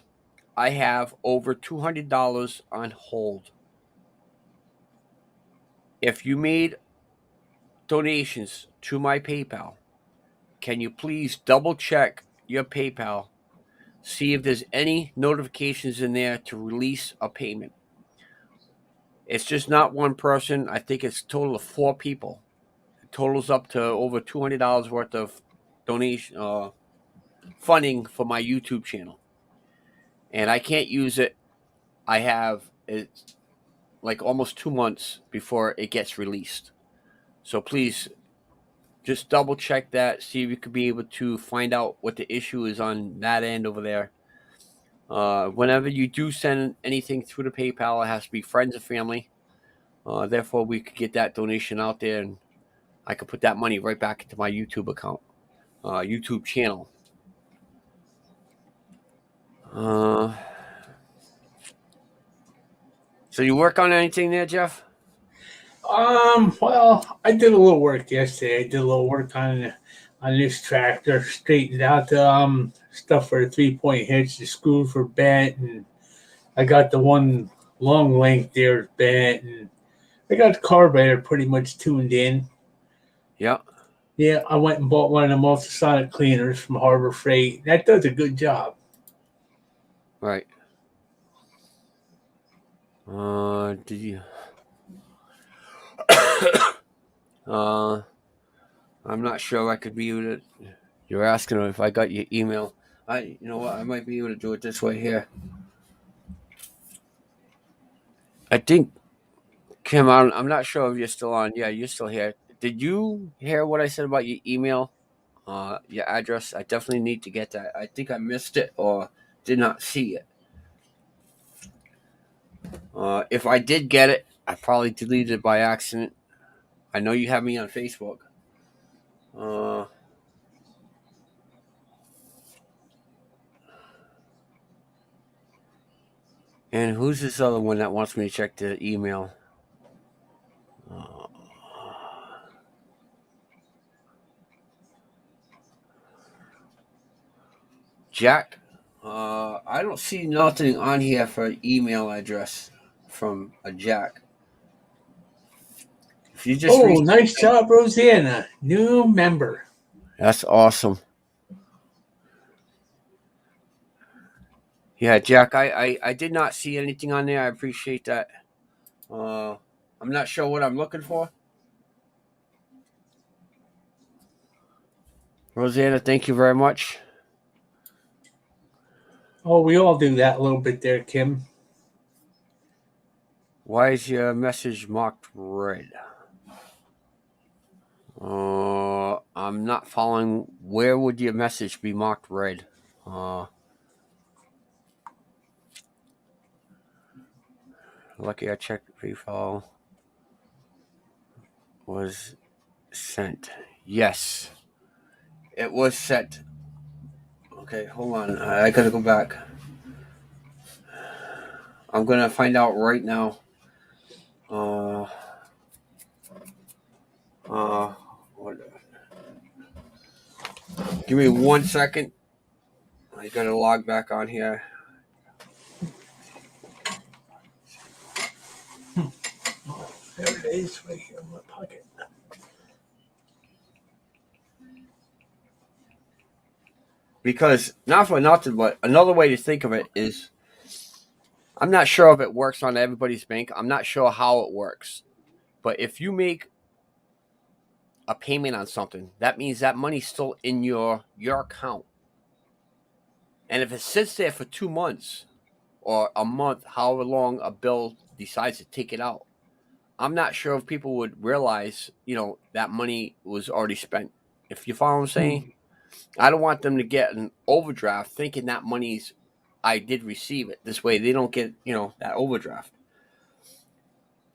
I have over $200 on hold. If you made donations to my PayPal, can you please double check your PayPal? See if there's any notifications in there to release a payment. It's just not one person. I think it's a total of 4 people. It totals up to over $200 worth of donation funding for my YouTube channel. And I can't use it. I have it like almost 2 months before it gets released. So please just double check that. See if you could be able to find out what the issue is on that end over there. Whenever you do send anything through the PayPal, it has to be friends and family. Therefore, we could get that donation out there, and I could put that money right back into my YouTube account, YouTube channel. So you work on anything there, Jeff? Well, I did a little work yesterday. I did a little work on this tractor, straightened out the stuff for the 3-point hitch, the screw for bent, and I got the one long length there bent, and I got the carburetor pretty much tuned in. Yeah. Yeah, I went and bought one of the multisonic cleaners from Harbor Freight. That does a good job. Right. Did you? I'm not sure I could be able to. You're asking if I got your email. You know what? I might be able to do it this way here. I think Kim, I'm not sure if you're still on. Yeah, you're still here. Did you hear what I said about your email? Your address? I definitely need to get that. I think I missed it or did not see it. If I did get it, I probably deleted it by accident. I know you have me on Facebook. And who's this other one that wants me to check the email? Jack, I don't see nothing on here for an email address from a Jack. If you just Oh, nice job, Rosanna. New member. that's awesome. Yeah, Jack, I did not see anything on there. I appreciate that. I'm not sure what I'm looking for. Rosanna, thank you very much. Oh, we all do that a little bit there, Kim. Why is your message marked red? I'm not following. Where would your message be marked red? Lucky I checked pre-file. Was sent. Yes, it was sent. Okay, hold on. I gotta go back. I'm gonna find out right now. Uh, what? Give me 1 second. I gotta log back on here. There it is, right here in my pocket. Because not for nothing, but another way to think of it is, I'm not sure if it works on everybody's bank. I'm not sure how it works, but if you make a payment on something, that means that money's still in your account. And if it sits there for 2 months or a month, however long a bill decides to take it out, I'm not sure if people would realize, that money was already spent. If you follow what I'm saying, I don't want them to get an overdraft thinking that money's, I did receive it. This way they don't get, that overdraft.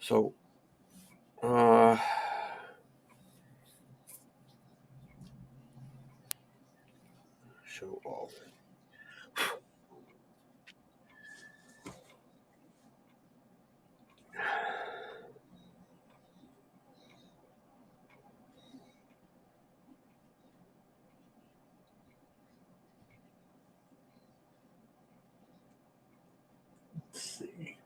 So, show all. Let's see.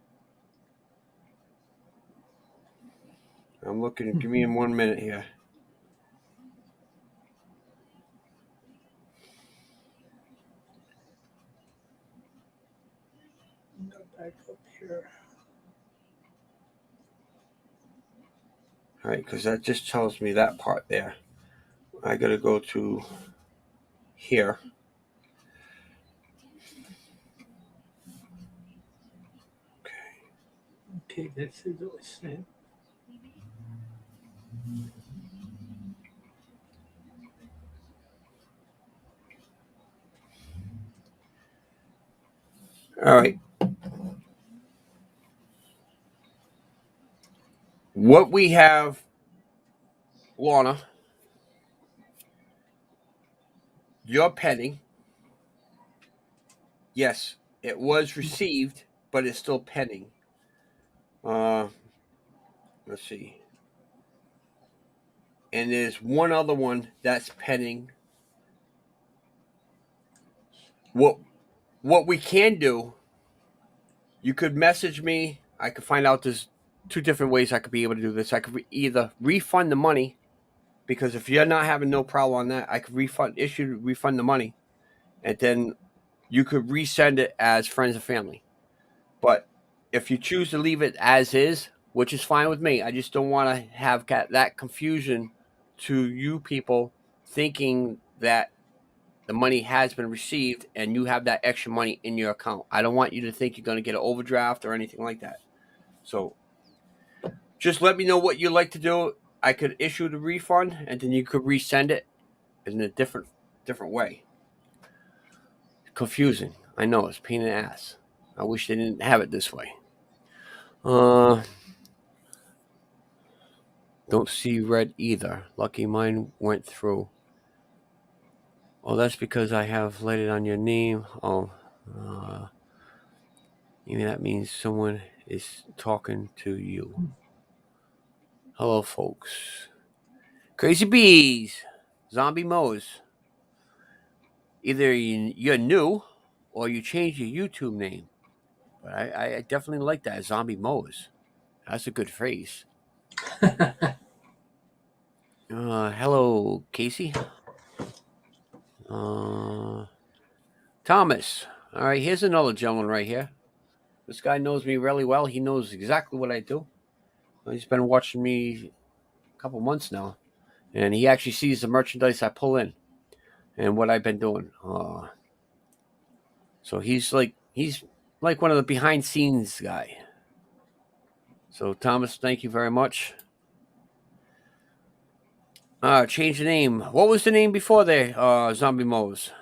I'm looking. Give me 1 minute here. Go back up here. All right, because that just tells me that part there. I got to go to here. Okay, that's it. It was sent. All right. What we have, Lorna, you're pending. Yes, it was received, but it's still pending. Let's see. And there's one other one that's pending. What we can do, you could message me. I could find out there's two different ways I could be able to do this. I could either refund the money, because if you're not having no problem on that, I could refund the money, and then you could resend it as friends and family. But if you choose to leave it as is, which is fine with me, I just don't want to have that confusion to you people thinking that the money has been received and you have that extra money in your account. I don't want you to think you're going to get an overdraft or anything like that. So just let me know what you'd like to do. I could issue the refund and then you could resend it in a different way. Confusing. I know, it's a pain in the ass. I wish they didn't have it this way. Don't see red either. Lucky mine went through. Oh, that's because I have laid it on your name. Oh, maybe that means someone is talking to you. Hello, folks. Crazy Bees. Zombie Mowers. either you're new or you change your YouTube name. But I definitely like that, Zombie Mowers. That's a good phrase. Hello, Casey. Thomas. All right, here's another gentleman right here. This guy knows me really well. He knows exactly what I do. He's been watching me a couple months now, and he actually sees the merchandise I pull in and what I've been doing. So he's like one of the behind scenes guy. So Thomas, thank you very much. Change the name. What was the name before there? Zombie Mose.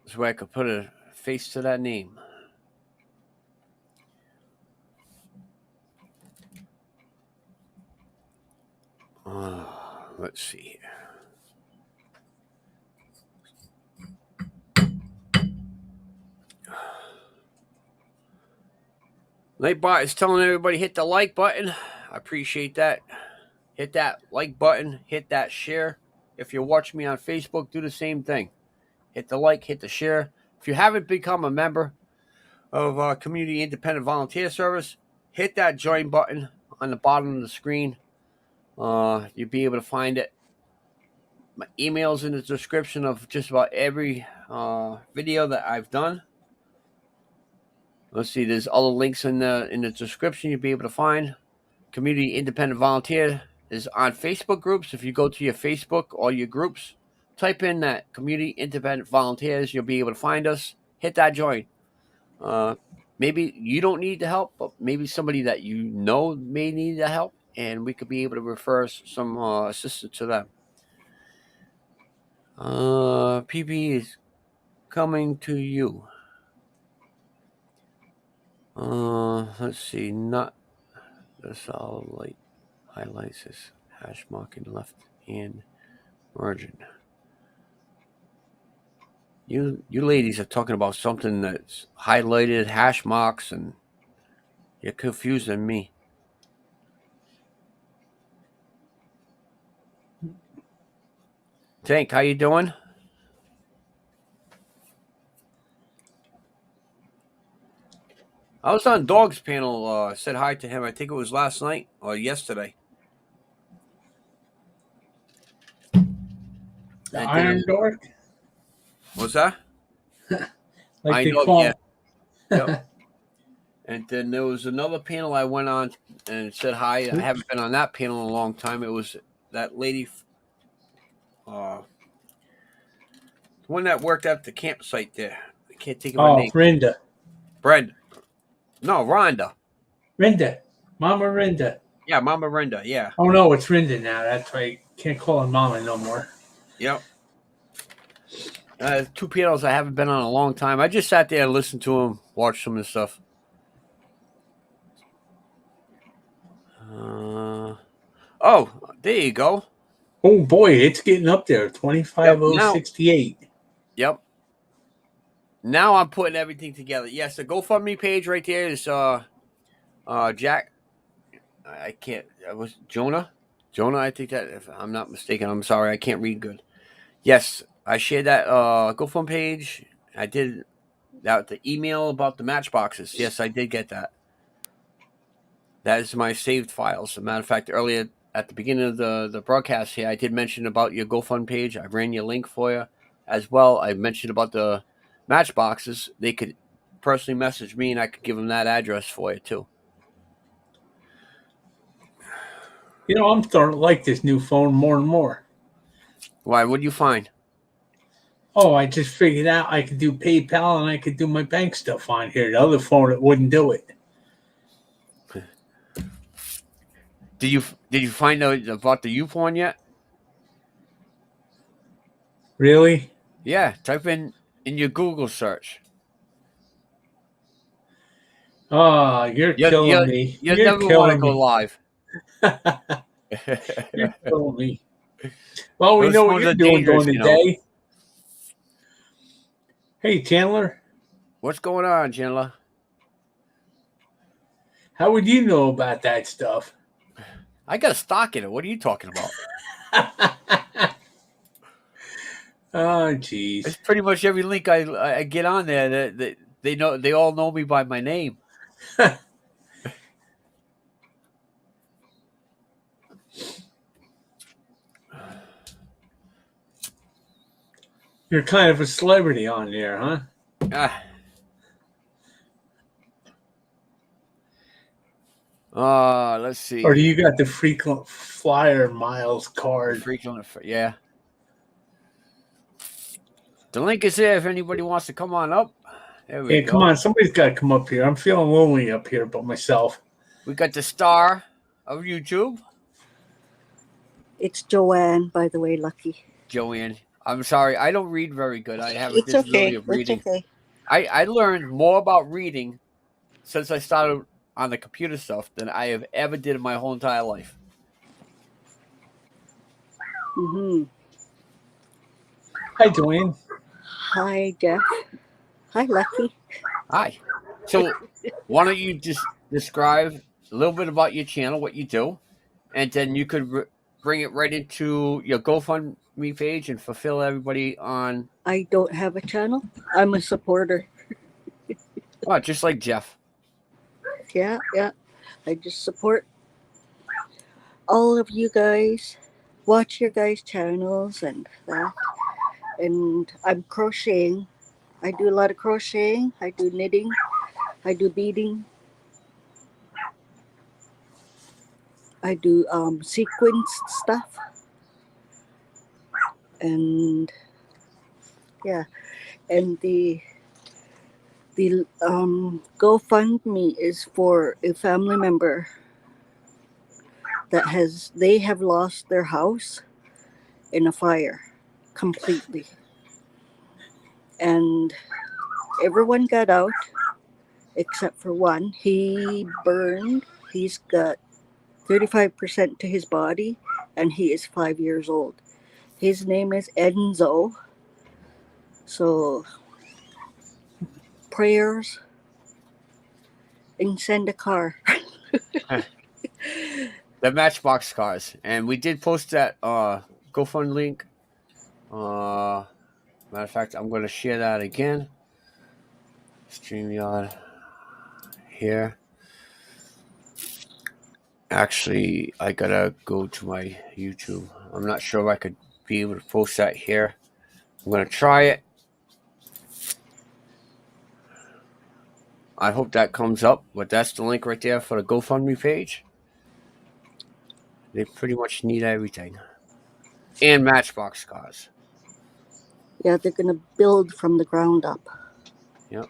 So I could put a face to that name. Let's see here. Nightbot is telling everybody hit the like button. I appreciate that. Hit that like button. Hit that share. If you're watching me on Facebook, do the same thing. Hit the like, hit the share. If you haven't become a member of Community Independent Volunteer Service, hit that join button on the bottom of the screen. You'll be able to find it. My email's in the description of just about every video that I've done. Let's see, there's other links in the description you'll be able to find. Community Independent Volunteer is on Facebook groups. If you go to your Facebook or your groups, type in that Community Independent Volunteers, you'll be able to find us. Hit that join. Maybe you don't need the help, but maybe somebody that you know may need the help, and we could be able to refer some assistance to them. PB is coming to you. Let's see. Not the solid light highlights this hash marking left hand margin. You ladies are talking about something that's highlighted hash marks, and you're confusing me. Tank, how you doing? I was on Dog's panel. Said hi to him. I think it was last night or yesterday. The Iron Dork? What's that? Like they call yeah. Yep. And then there was another panel I went on and said hi. I haven't been on that panel in a long time. It was that lady, the one that worked at the campsite there. I can't think of her name. Rinda. Brenda. No, Rhonda. Rinda. Mama Rinda. Yeah, Mama Renda. Yeah. Oh, no, it's Rinda now. That's right. Can't call her Mama no more. Yep. Two panels I haven't been on in a long time. I just sat there and listened to them, watched some of the stuff. Oh, there you go. Oh, boy, it's getting up there. 25,068. Yep. Now I'm putting everything together. Yes, the GoFundMe page right there is Jack. I can't. It was Jonah. I think that, if I'm not mistaken. I'm sorry, I can't read good. Yes, I shared that GoFundMe page. I did that, the email about the matchboxes. Yes, I did get that. That is my saved files. As a matter of fact, earlier at the beginning of the broadcast here, I did mention about your GoFundMe page. I ran your link for you as well. I mentioned about the matchboxes. They could personally message me, and I could give them that address for you too. You know, I'm starting to like this new phone more and more. Why? What do you find? Oh, I just figured out I could do PayPal and I could do my bank stuff on here. The other phone, it wouldn't do it. Did you find out about the YouPorn yet? Really? Yeah. Type in your Google search. Oh, you're killing me. You never want to go live. You're killing me. Well, we know what you're doing during the day. Hey, Chandler. What's going on, Chandler? How would you know about that stuff? I got a stock in it. What are you talking about? Oh, jeez. It's pretty much every link I get on there that they all know me by my name. You're kind of a celebrity on there, huh? Ah. Let's see. Or do you got the frequent flyer miles card? Frequent, yeah. The link is there if anybody wants to come on up. There we Hey, go. come on. Somebody's got to come up here. I'm feeling lonely up here by myself. We got the star of YouTube, It's Joanne, by the way, Lucky. Joanne. I'm sorry, I don't read very good. I have a It's disability okay. of reading. It's okay. I learned more about reading since I started on the computer stuff than I have ever did in my whole entire life. Mm-hmm. Hi, Joanne. Hi, Jeff. Hi, Lucky. Hi. So, why don't you just describe a little bit about your channel, what you do, and then you could bring it right into your GoFundMe page and fulfill everybody on. I don't have a channel. I'm a supporter. Oh, just like Jeff. Yeah. I just support all of you guys. Watch your guys' channels and that. And I'm crocheting. I do a lot of crocheting. I do knitting. I do beading. I do sequenced stuff. And yeah. And the GoFundMe is for a family member that they have lost their house in a fire completely, and everyone got out except for one. He burned. He's got 35% to his body, and he is 5 years old. His name is Enzo. So prayers and send a car. The Matchbox cars, and we did post that GoFundMe link. Matter of fact, I'm going to share that again. StreamYard here. Actually, I gotta go to my YouTube. I'm not sure if I could be able to post that here. I'm gonna try it. I hope that comes up, but that's the link right there for the GoFundMe page. They pretty much need everything. And Matchbox cars. Yeah, they're going to build from the ground up. Yep.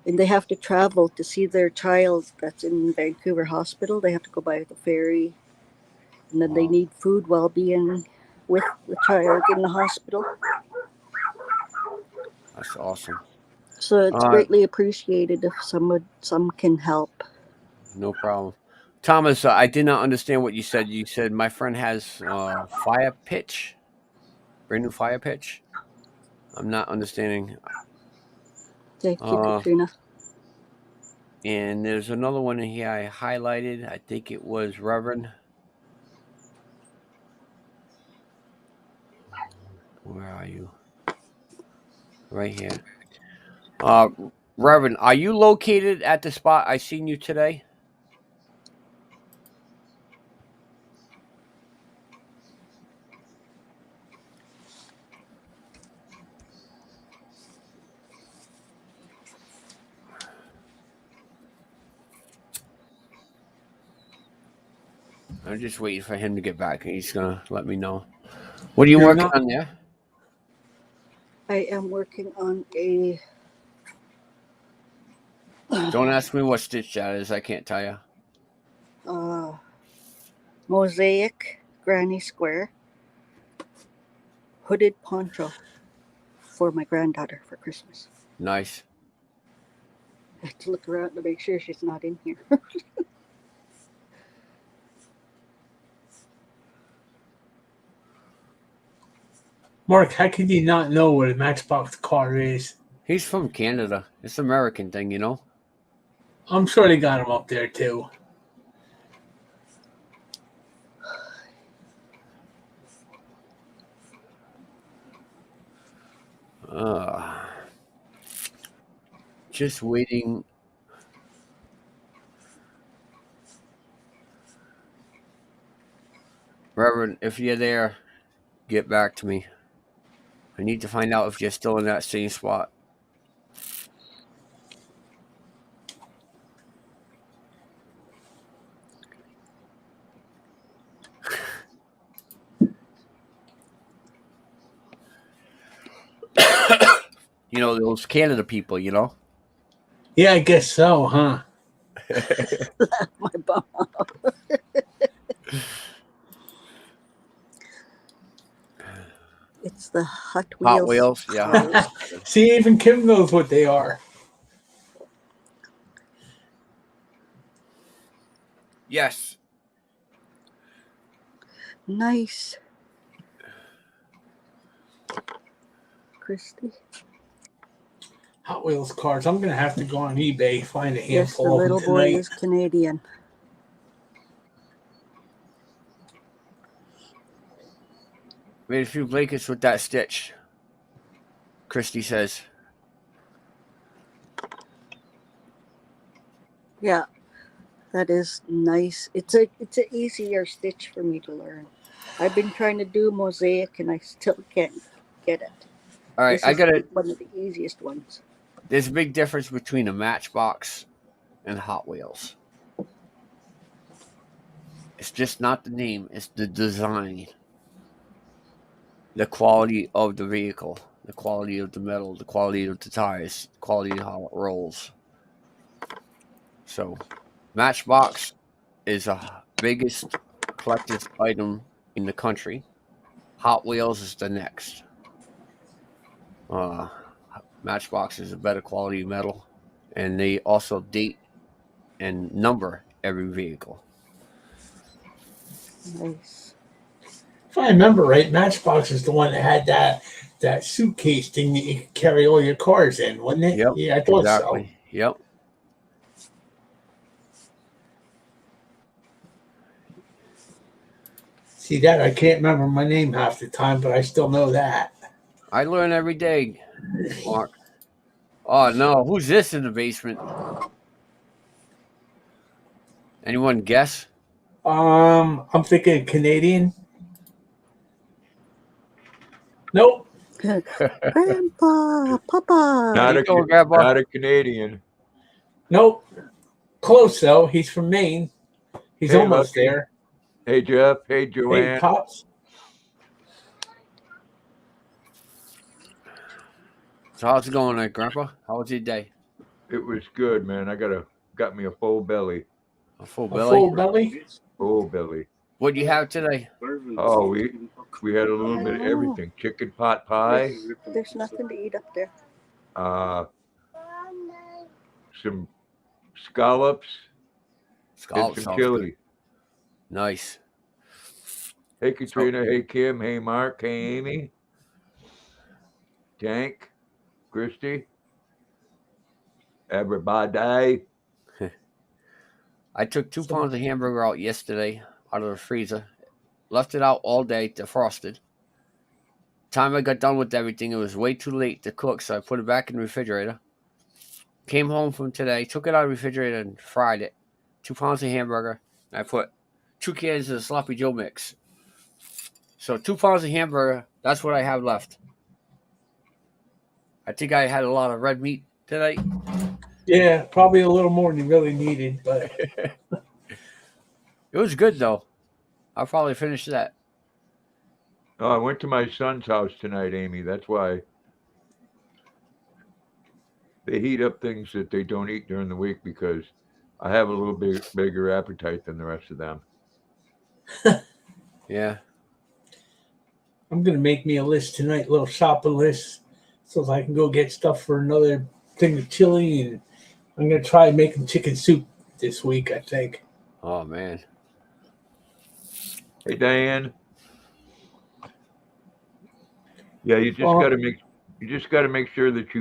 And they have to travel to see their child that's in Vancouver Hospital. They have to go by the ferry. And then they need food while being with the child in the hospital. That's awesome. So it's greatly appreciated if some can help. No problem. Thomas, I did not understand what you said. You said my friend has fire pitch, brand new fire pitch. I'm not understanding. Thank you, Katrina. And there's another one in here I highlighted. I think it was Reverend. Where are you? Right here. Reverend, are you located at the spot I seen you today? I'm just waiting for him to get back. He's gonna let me know. What are you working on there? I am working on a. Don't ask me what stitch that is. I can't tell you. Mosaic granny square hooded poncho for my granddaughter for Christmas. Nice. I have to look around to make sure she's not in here. Mark, how can you not know what a Matchbox car is? He's from Canada. It's an American thing, you know. I'm sure they got them up there too. Uh, just waiting. Reverend, if you're there, get back to me. I need to find out if you're still in that same spot. You know, those Canada people, you know? Yeah, I guess so, huh? My bum. It's the Hot Hot Wheels. Wheels, yeah, Hot Wheels. See, even Kim knows what they are. Yes. Nice. Christy. Hot Wheels cars. I'm gonna have to go on eBay, find a Yes, the handful of them little boy tonight. is Canadian. Made a few blankets with that stitch. Christy says. Yeah, that is nice. It's an easier stitch for me to learn. I've been trying to do mosaic and I still can't get it. All right, This I is got it. one of the easiest ones. There's a big difference between a Matchbox and Hot Wheels. It's just not the name, it's the design, the quality of the vehicle, the quality of the metal, the quality of the tires, the quality of how it rolls. So, Matchbox is the biggest collector's item in the country. Hot Wheels is the next. Uh, Matchbox is a better quality metal, and they also date and number every vehicle. Nice. If I remember right, Matchbox is the one that had that suitcase thing that you could carry all your cars in, wasn't it? Yep, Yeah, I thought so. exactly. Yep. See that? I can't remember my name half the time, but I still know that. I learn every day, Mark. Oh no, who's this in the basement? Anyone guess? I'm thinking Canadian. Nope. Grandpa, Papa. How you doing, Grandpa? Not a Canadian. Nope. Close though. He's from Maine. He's Hey, almost Lucky. there. Hey, Jeff. Hey, Hey, Joanne. Pops. So how's it going, Grandpa? How was your day? It was good, man. Got me a full belly. A full A belly. full belly. Full belly. What do you have today? Oh, we had a little bit of everything. Chicken pot pie. There's nothing to eat up there. Some scallops. Scallops And some sounds good. chili. Nice. Hey, Katrina. Hey, Kim. Hey, Mark. Hey, Amy. Tank. Christy. Everybody. I took 2 pounds of hamburger out yesterday out of the freezer. Left it out all day defrosted. Time I got done with everything, it was way too late to cook, so I put it back in the refrigerator. Came home from today, took it out of the refrigerator and fried it. 2 pounds of hamburger. I put 2 cans of sloppy Joe mix. So 2 pounds of hamburger, that's what I have left. I think I had a lot of red meat today. Yeah, probably a little more than you really needed, but It was good though. I'll probably finish that. Oh, I went to my son's house tonight, Amy. That's why. They heat up things that they don't eat during the week because I have a little bit bigger appetite than the rest of them. Yeah. I'm gonna make me a list tonight, little shopping list, so I can go get stuff for another thing of chili, and I'm gonna try making chicken soup this week. I think. Oh man. Hey, Diane. Yeah, you just gotta make sure that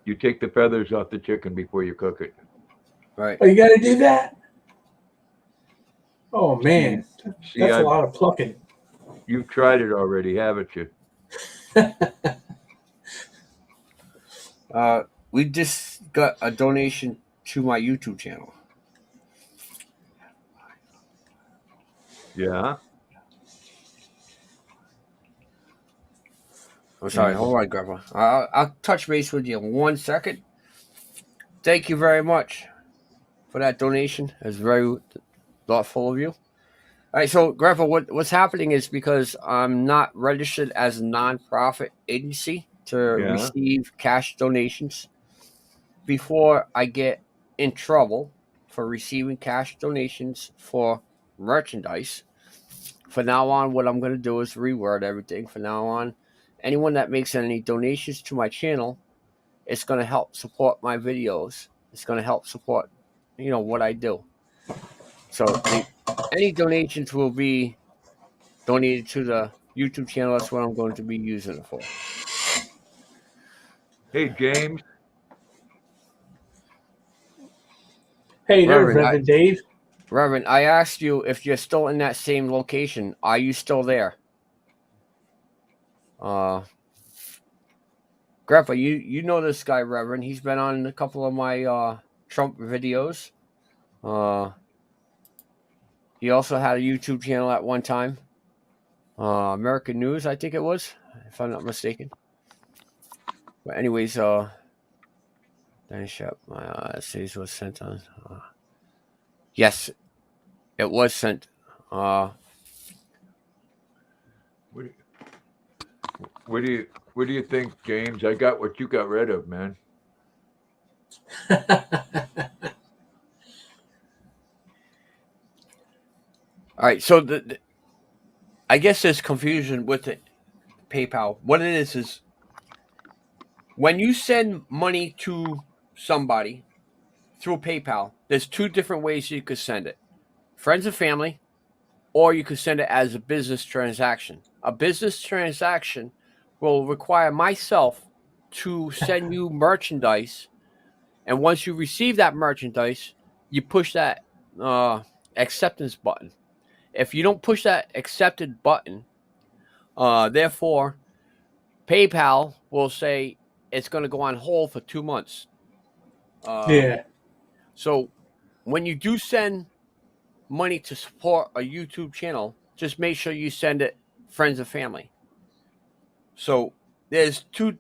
you take the feathers off the chicken before you cook it. Right. Oh, you got to do that. Oh man, See, that's a lot of plucking. You've tried it already, haven't you? We just got a donation to my YouTube channel. Yeah. I'm sorry. Hold on, Grandpa. I'll touch base with you in 1 second. Thank you very much for that donation. It's very thoughtful of you. All right, so Grandpa, what's happening is because I'm not registered as a nonprofit agency to Yeah. receive cash donations. Before I get in trouble for receiving cash donations for merchandise, from now on, what I'm going to do is reword everything. From now on, anyone that makes any donations to my channel, it's going to help support my videos. It's going to help support, what I do. So any donations will be donated to the YouTube channel. That's what I'm going to be using it for. Hey, James. Hey there, Reverend, Reverend Dave. Reverend, I asked you if you're still in that same location. Are you still there? Grandpa, you know this guy, Reverend. He's been on a couple of my Trump videos. He also had a YouTube channel at one time. American News, I think it was, if I'm not mistaken. But anyways, Danny Shep, my essays was sent on. Yes, it was sent. What do you think, James? I got what you got rid of, man. All right, so I guess there's confusion with the PayPal. What it is when you send money to somebody through PayPal, there's two different ways you could send it: friends and family, or you could send it as a business transaction. A business transaction will require myself to send you merchandise, and once you receive that merchandise, you push that acceptance button. If you don't push that accepted button, therefore, PayPal will say it's going to go on hold for 2 months. Yeah. So when you do send money to support a YouTube channel, just make sure you send it friends and family. So there's two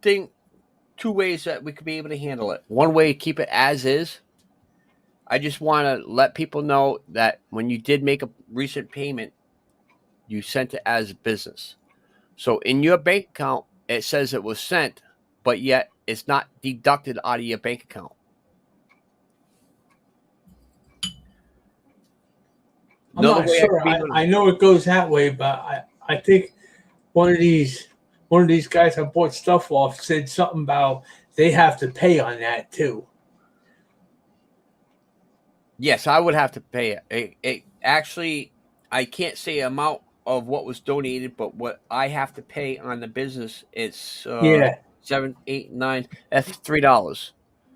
ways that we could be able to handle it. One way, keep it as is. I just want to let people know that when you did make a recent payment, you sent it as a business. So in your bank account, it says it was sent, but yet it's not deducted out of your bank account. I'm not sure. I know it goes that way, but I think one of these guys I bought stuff off said something about they have to pay on that too. Yes, I would have to pay it. It actually, I can't say amount of what was donated, but what I have to pay on the business, it's Yeah. 7, 8, 9. That's $3.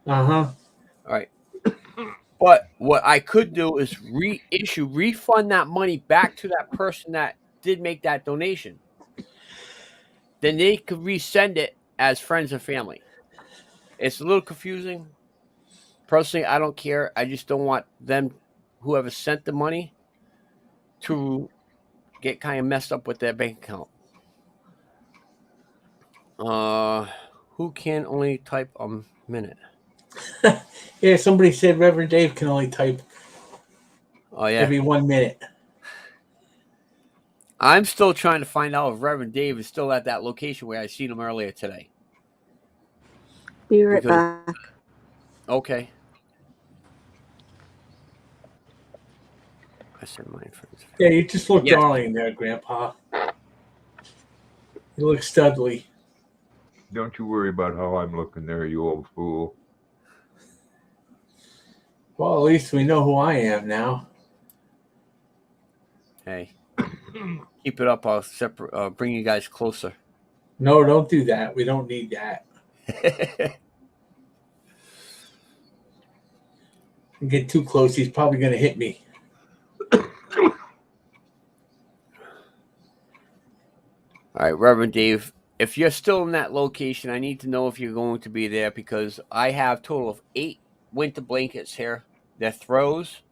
Uh-huh. All right. But what I could do is refund that money back to that person that did make that donation. Then they could resend it as friends and family. It's a little confusing. Personally, I don't care. I just don't want them, whoever sent the money, to get kind of messed up with their bank account. Who can only type a minute? Yeah, somebody said Reverend Dave can only type every 1 minute. I'm still trying to find out if Reverend Dave is still at that location where I seen him earlier today. Be right back. Okay. I said my friends. Yeah, you just look darling there, Grandpa. You look studly. Don't you worry about how I'm looking there, you old fool. Well, at least we know who I am now. Hey, keep it up. I'll bring you guys closer. No, don't do that. We don't need that. Get too close, he's probably going to hit me. All right, Reverend Dave, If you're still in that location, I need to know if you're going to be there because I have a total of 8 winter blankets here. They're throws,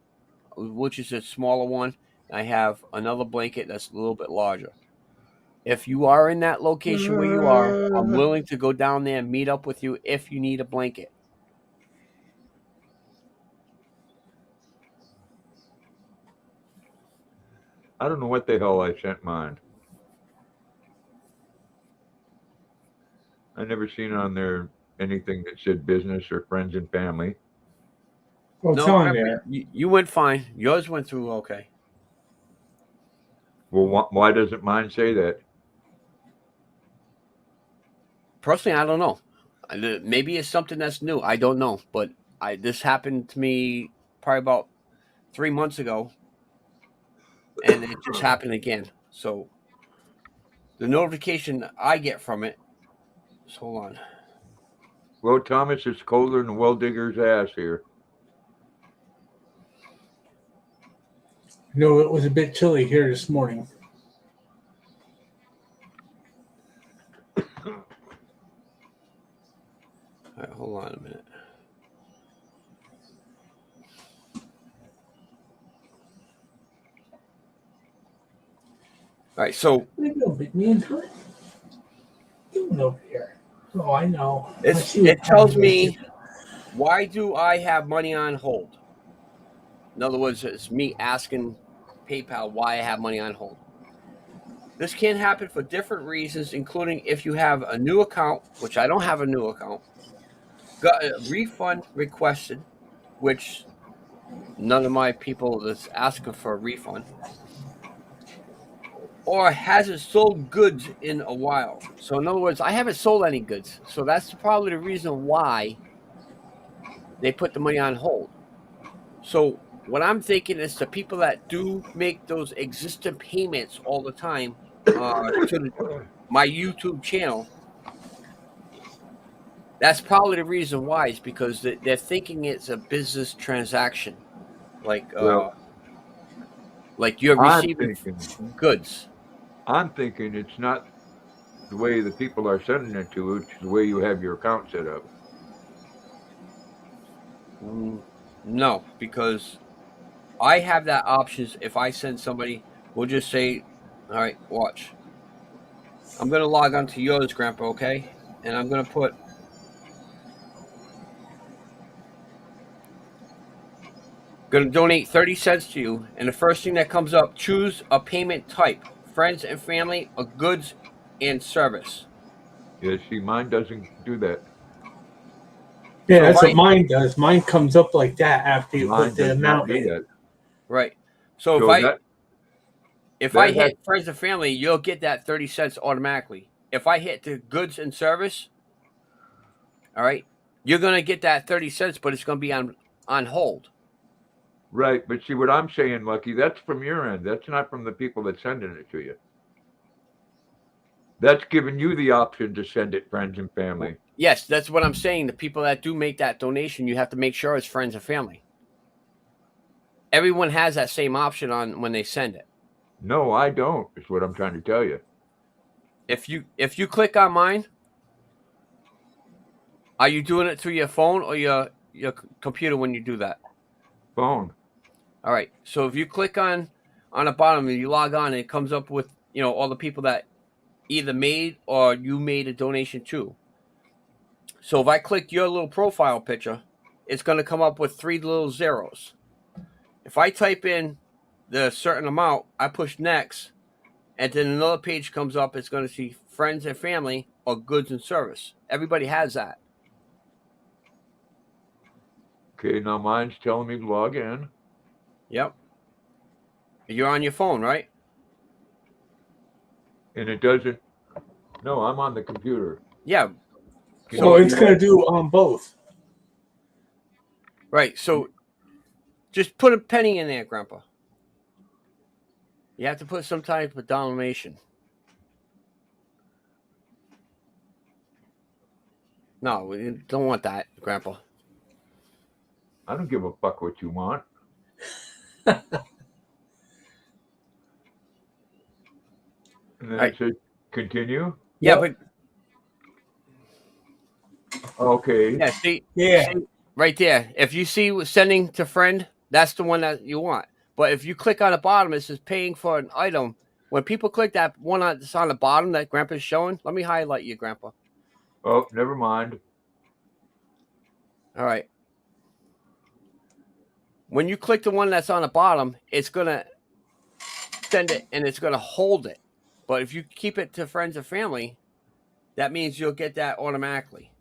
which is a smaller one. I have another blanket that's a little bit larger. If you are in that location where you are, I'm willing to go down there and meet up with you if you need a blanket. I don't know what the hell I sent mine. I never seen on there anything that said business or friends and family. Well, it's No, on Grandpa, there. you went fine. Yours went through okay. Well, why doesn't mine say that? Personally, I don't know. Maybe it's something that's new. I don't know, but this happened to me probably about 3 months ago, and it just happened again. So the notification I get from it. So hold on. Well, Thomas, it's colder than a well digger's ass here. No, it was a bit chilly here this morning. All right, hold on a minute. All right, so What are you doing, big man? What are you doing over here? Oh, I know. it tells me, why do I have money on hold? In other words, it's me asking PayPal why I have money on hold. This can happen for different reasons, including if you have a new account, which I don't have a new account, got a refund requested, which none of my people that's asking for a refund, or hasn't sold goods in a while. So in other words, I haven't sold any goods. So that's probably the reason why they put the money on hold. So what I'm thinking is the people that do make those existing payments all the time to my YouTube channel, that's probably the reason why, is because they're thinking it's a business transaction, like Well, you're I'm receiving thinking, goods. it's not the way the people are sending it to. It's the way you have your account set up. No, because I have that options. If I send somebody, we'll just say, all right, watch. I'm going to log on to yours, Grandpa, okay? And I'm going to put going to donate 30 cents to you. And the first thing that comes up, choose a payment type, friends and family, or goods and service. Yeah, see, mine doesn't do that. Yeah, So that's what mine does. Mine comes up like that after you Mine put the does not amount do in. that. right. So So that if I that has hit friends and family, you'll get that 30 cents automatically. If I hit the goods and service, all right, you're going to get that 30 cents, but it's going to be on hold. right, but see what I'm saying, Lucky, that's from your end. That's not from the people that's sending it to you. That's giving you the option to send it friends and family. Yes, that's what I'm saying. The people that do make that donation, you have to make sure it's friends and family. Everyone has that same option on when they send it. No, I don't, is what I'm trying to tell you. If you click on mine, are you doing it through your phone or your computer when you do that? Phone. All right. So if you click on the bottom and you log on, and it comes up with all the people that either made or you made a donation to. So if I click your little profile picture, it's going to come up with 3 little zeros. If I type in the certain amount, I push next, and then another page comes up. It's going to see friends and family or goods and service. Everybody has that. Okay, now mine's telling me to log in. Yep. You're on your phone, right? And it doesn't. No, I'm on the computer. Yeah. Can So you it's see going to that? do both. Right. So just put a penny in there, Grandpa. You have to put some type of denomination. No, we don't want that, Grandpa. I don't give a fuck what you want. And then Right. it says continue. Yeah, Yep. but Okay. Yeah, see, Yeah. see right there. If you see sending to friend, that's the one that you want. But if you click on the bottom, it says paying for an item. When people click that one that's on the bottom that Grandpa's showing, let me highlight you, Grandpa. Oh, never mind. All right. When you click the one that's on the bottom, it's gonna send it and it's gonna hold it. But if you keep it to friends or family, that means you'll get that automatically.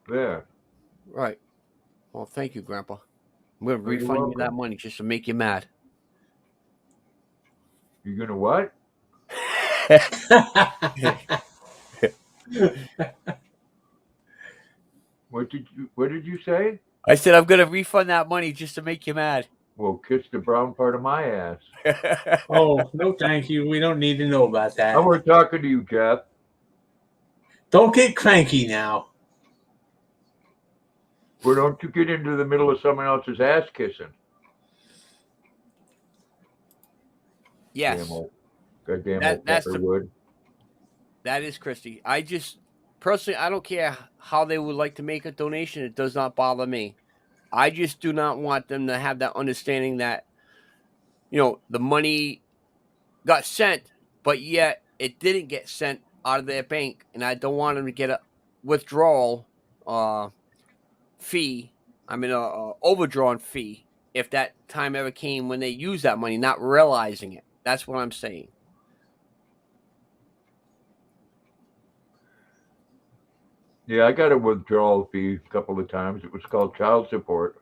There. Right. Well, thank you, Grandpa. I'm gonna Oh, you're refund you that welcome. money just to make you mad. You're gonna what? What did you say? I said I'm gonna refund that money just to make you mad. Well, kiss the brown part of my ass. Oh, no, thank you. We don't need to know about I that. was talking to you, Jeff. Don't get cranky now. Well, don't you get into the middle of someone else's ass kissing. Yes, Damn old, goddamn old that's the Pepperwood. that is Christy. I just personally I don't care how they would like to make a donation. It does not bother me. I just do not want them to have that understanding that the money got sent, but yet it didn't get sent out of their bank, and I don't want them to get a withdrawal fee. I mean, a overdrawn fee if that time ever came when they use that money, not realizing it. That's what I'm saying. Yeah, I got a withdrawal fee a couple of times. It was called child support.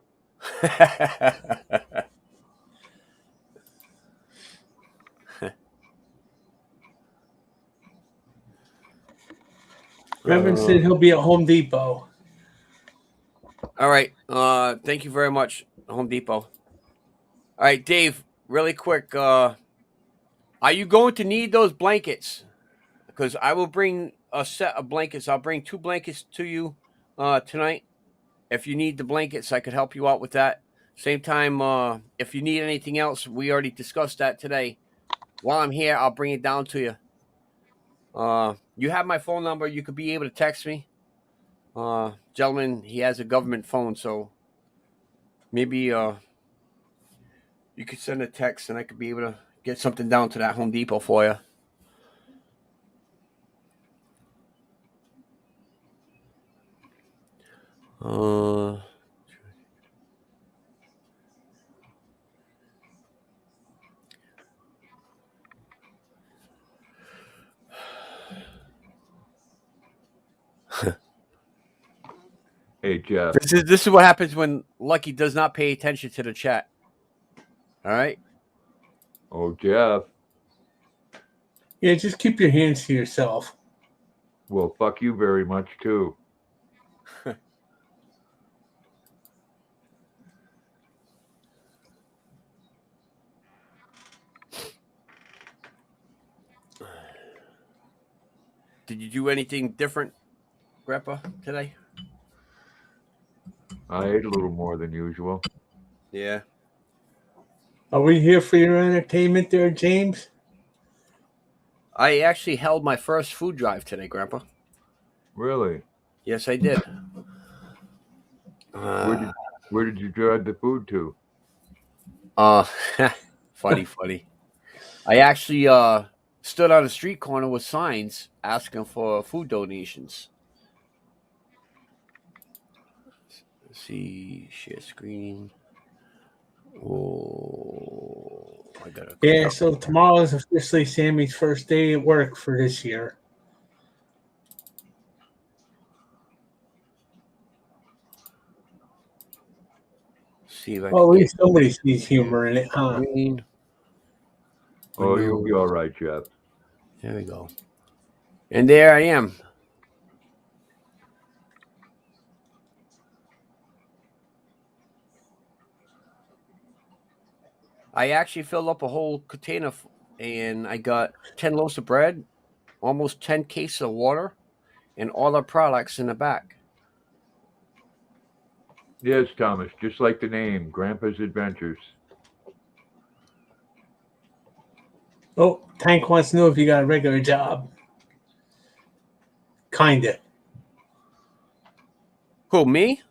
Reverend said he'll be at Home Depot. All right. Thank you very much, Home Depot. All right, Dave. Really quick. Are you going to need those blankets? Because I will bring a set of blankets. I'll bring 2 blankets to you tonight. If you need the blankets, I could help you out with that. Same time, if you need anything else, we already discussed that today. While I'm here, I'll bring it down to you. You have my phone number. You could be able to text me. Gentleman, he has a government phone, so maybe you could send a text and I could be able to get something down to that Home Depot for you. Hey, Jeff. This is what happens when Lucky does not pay attention to the chat. All right. Oh, Jeff. Yeah, just keep your hands to yourself. Well, fuck you very much, too. Did you do anything different, Grandpa, today? I ate a little more than usual. Yeah. Are we here for your entertainment there, James? I actually held my first food drive today, Grandpa. Really? Yes, I did. Where did you drive the food to? Funny. I actually stood on a street corner with signs asking for food donations. Let's see, share screen. Oh, I gotta. Yeah, so tomorrow is officially Sammy's first day at work for this year. See if I Well, can at get least somebody sees humor in it, huh? screen. Oh, you'll be Windows. all right, Jeff. There we go. And there I am. I actually filled up a whole container and I got 10 loaves of bread, almost 10 cases of water, and all our products in the back. Yes, Thomas, just like the name, Grandpa's Adventures. Oh, Tank wants to know if you got a regular job. Kinda. Who, me?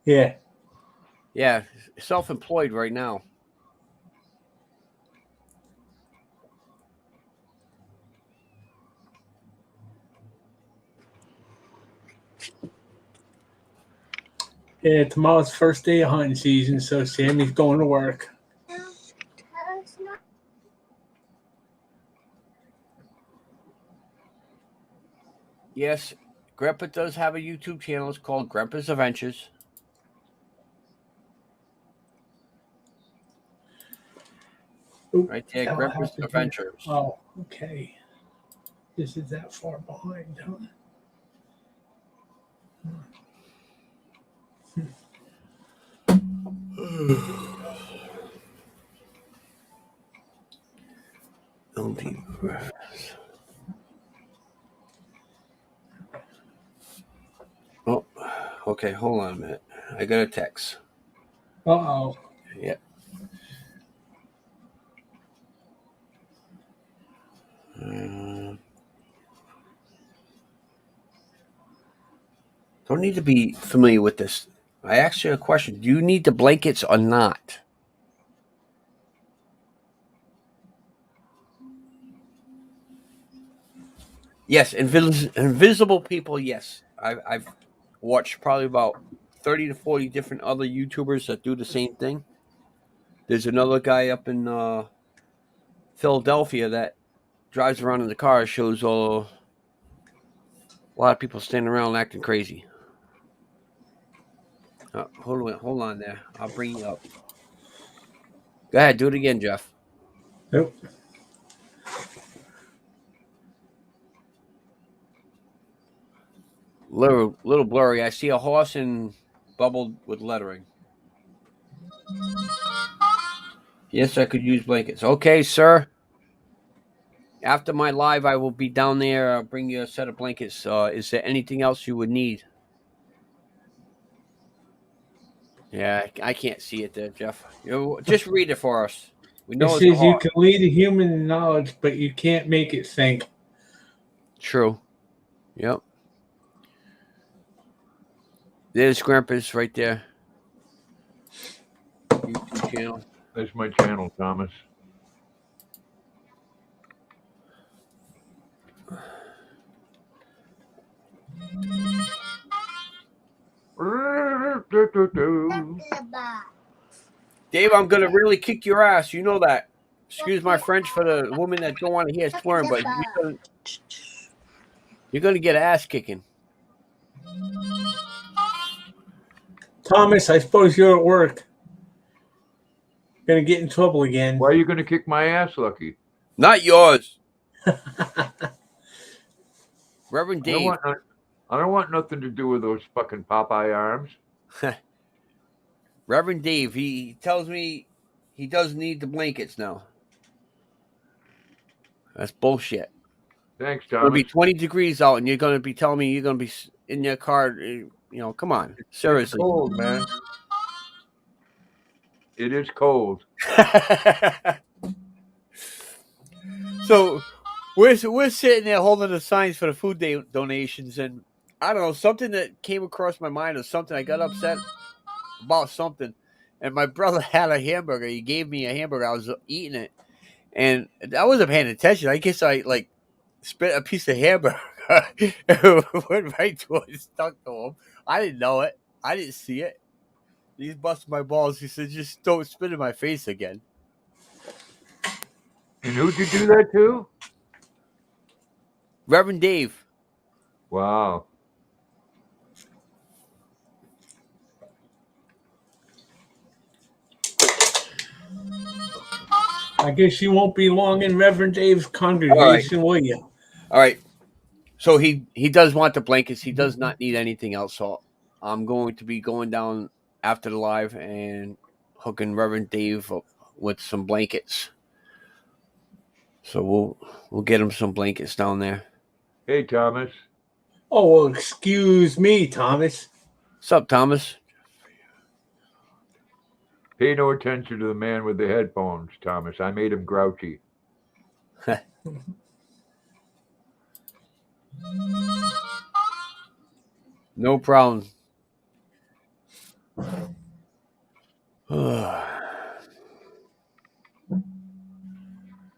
Yeah. Yeah, self-employed right now. Yeah, tomorrow's first day of hunting season, so Sammy's going to work. Yes, Grandpa does have a YouTube channel. It's called Grandpa's Adventures. Oop, Right there, that'll Grandpa's have to do. Adventures. Oh, okay. This is that far behind, huh? Oh, okay. Hold on a minute. I got a text. Uh-oh. Yeah. Don't need to be familiar with this. I asked you a question. Do you need the blankets or not? Yes, invisible people. Yes, I've watched probably about 30 to 40 different other YouTubers that do the same thing. There's another guy up in Philadelphia that drives around in the car, shows a lot of people standing around acting crazy. Hold on there. I'll bring you up. Go ahead, do it again, Jeff. Nope. Little blurry. I see a horse and bubbled with lettering. Yes, I could use blankets. Okay, sir. After my live, I will be down there. I'll bring you a set of blankets. Is there anything else you would need? Yeah, I can't see it there, Jeff. Just read it for us. We It know it's a says you horse. can lead a human in knowledge, but you can't make it think. True. Yep. There's Grandpa's right there. YouTube channel. That's my channel, Thomas. Dave, I'm gonna really kick your ass. You know that. Excuse my French for the woman that don't want to hear swearing, but you're gonna get ass kicking. Thomas, I suppose you're at work. Gonna get in trouble again. Why are you going to kick my ass, Lucky? Not yours. Reverend Dave. I don't want nothing to do with those fucking Popeye arms. Reverend Dave, he tells me he does need the blankets now. That's bullshit. Thanks, It's gonna be Thomas. 20 degrees out, and you're gonna be telling me you're gonna be in your car. Come on, seriously. It's cold, man. It is cold. So we're sitting there holding the signs for the food donations, and I don't know, something that came across my mind or something. I got upset about something, and my brother had a hamburger. He gave me a hamburger. I was eating it, and I wasn't paying attention. I guess I spit a piece of hamburger. It went right to him, stuck to him. I didn't know it. I didn't see it. He busted my balls. He said, "Just don't spit in my face again." And who'd you do that to? Reverend Dave. Wow. I guess you won't be long in Reverend Dave's congregation, will you? All right. So he does want the blankets. He does not need anything else. So I'm going to be going down after the live and hooking Reverend Dave up with some blankets. So we'll get him some blankets down there. Hey, Thomas. Oh, well, excuse me, Thomas. What's up, Thomas? Pay no attention to the man with the headphones, Thomas. I made him grouchy. No problem.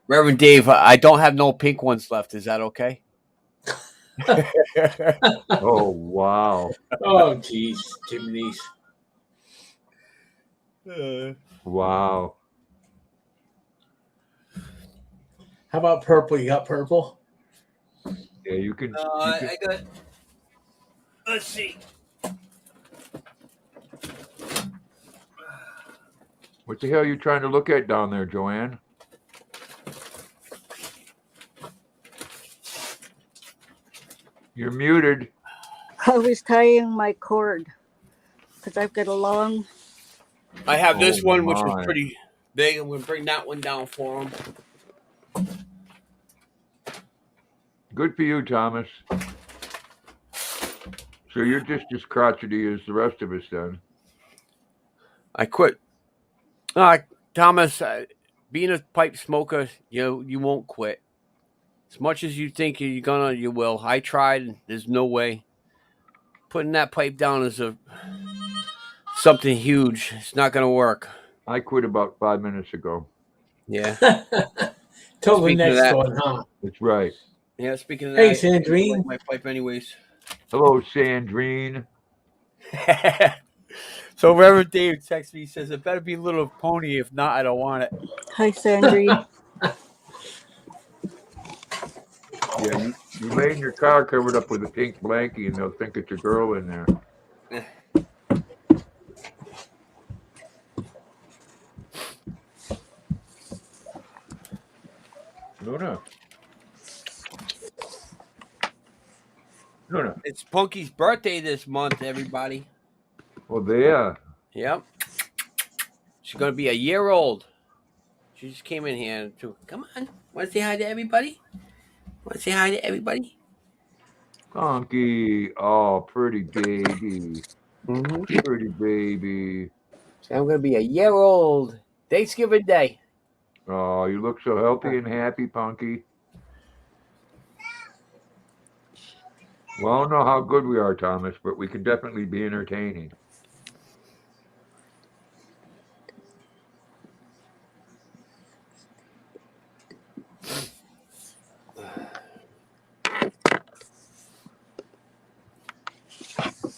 Reverend Dave, I don't have no pink ones left. Is that okay? Oh, wow. Oh, jeez, Jiminy's. Wow. How about purple? You got purple? Yeah, you can. I got. Let's see. What the hell are you trying to look at down there, Joanne? You're muted. I was tying my cord because I've got a long. I have this Oh, one, which was my. pretty big. I'm going to bring that one down for him. Good for you, Thomas. So you're just as crotchety as the rest of us, then. I quit. Thomas, being a pipe smoker, you won't quit. As much as you think you're gonna, you will. I tried. There's no way. Putting that pipe down is something huge. It's not gonna work. I quit about 5 minutes ago. Yeah. Till the Speaking of next that- one, huh? That's right. Yeah. Speaking of Hey, that, I Sandrine. like my pipe anyways. Hello, Sandrine. So Reverend Dave texts me. He says it better be Little Pony. If not, I don't want it. Hi, Sandrine. Yeah, you laying your car covered up with a pink blankie, and they'll think it's a girl in there. Luna. It's Punky's birthday this month, everybody. Oh, there. Yep. She's gonna be a year old. She just came in here to come on. Want to say hi to everybody? Want to say hi to everybody? Conky. Oh, pretty baby. Mm-hmm. Pretty baby. So I'm gonna be a year old. Thanksgiving Day. Oh, you look so healthy and happy, Punky. Well, I don't know how good we are, Thomas, but we can definitely be entertaining.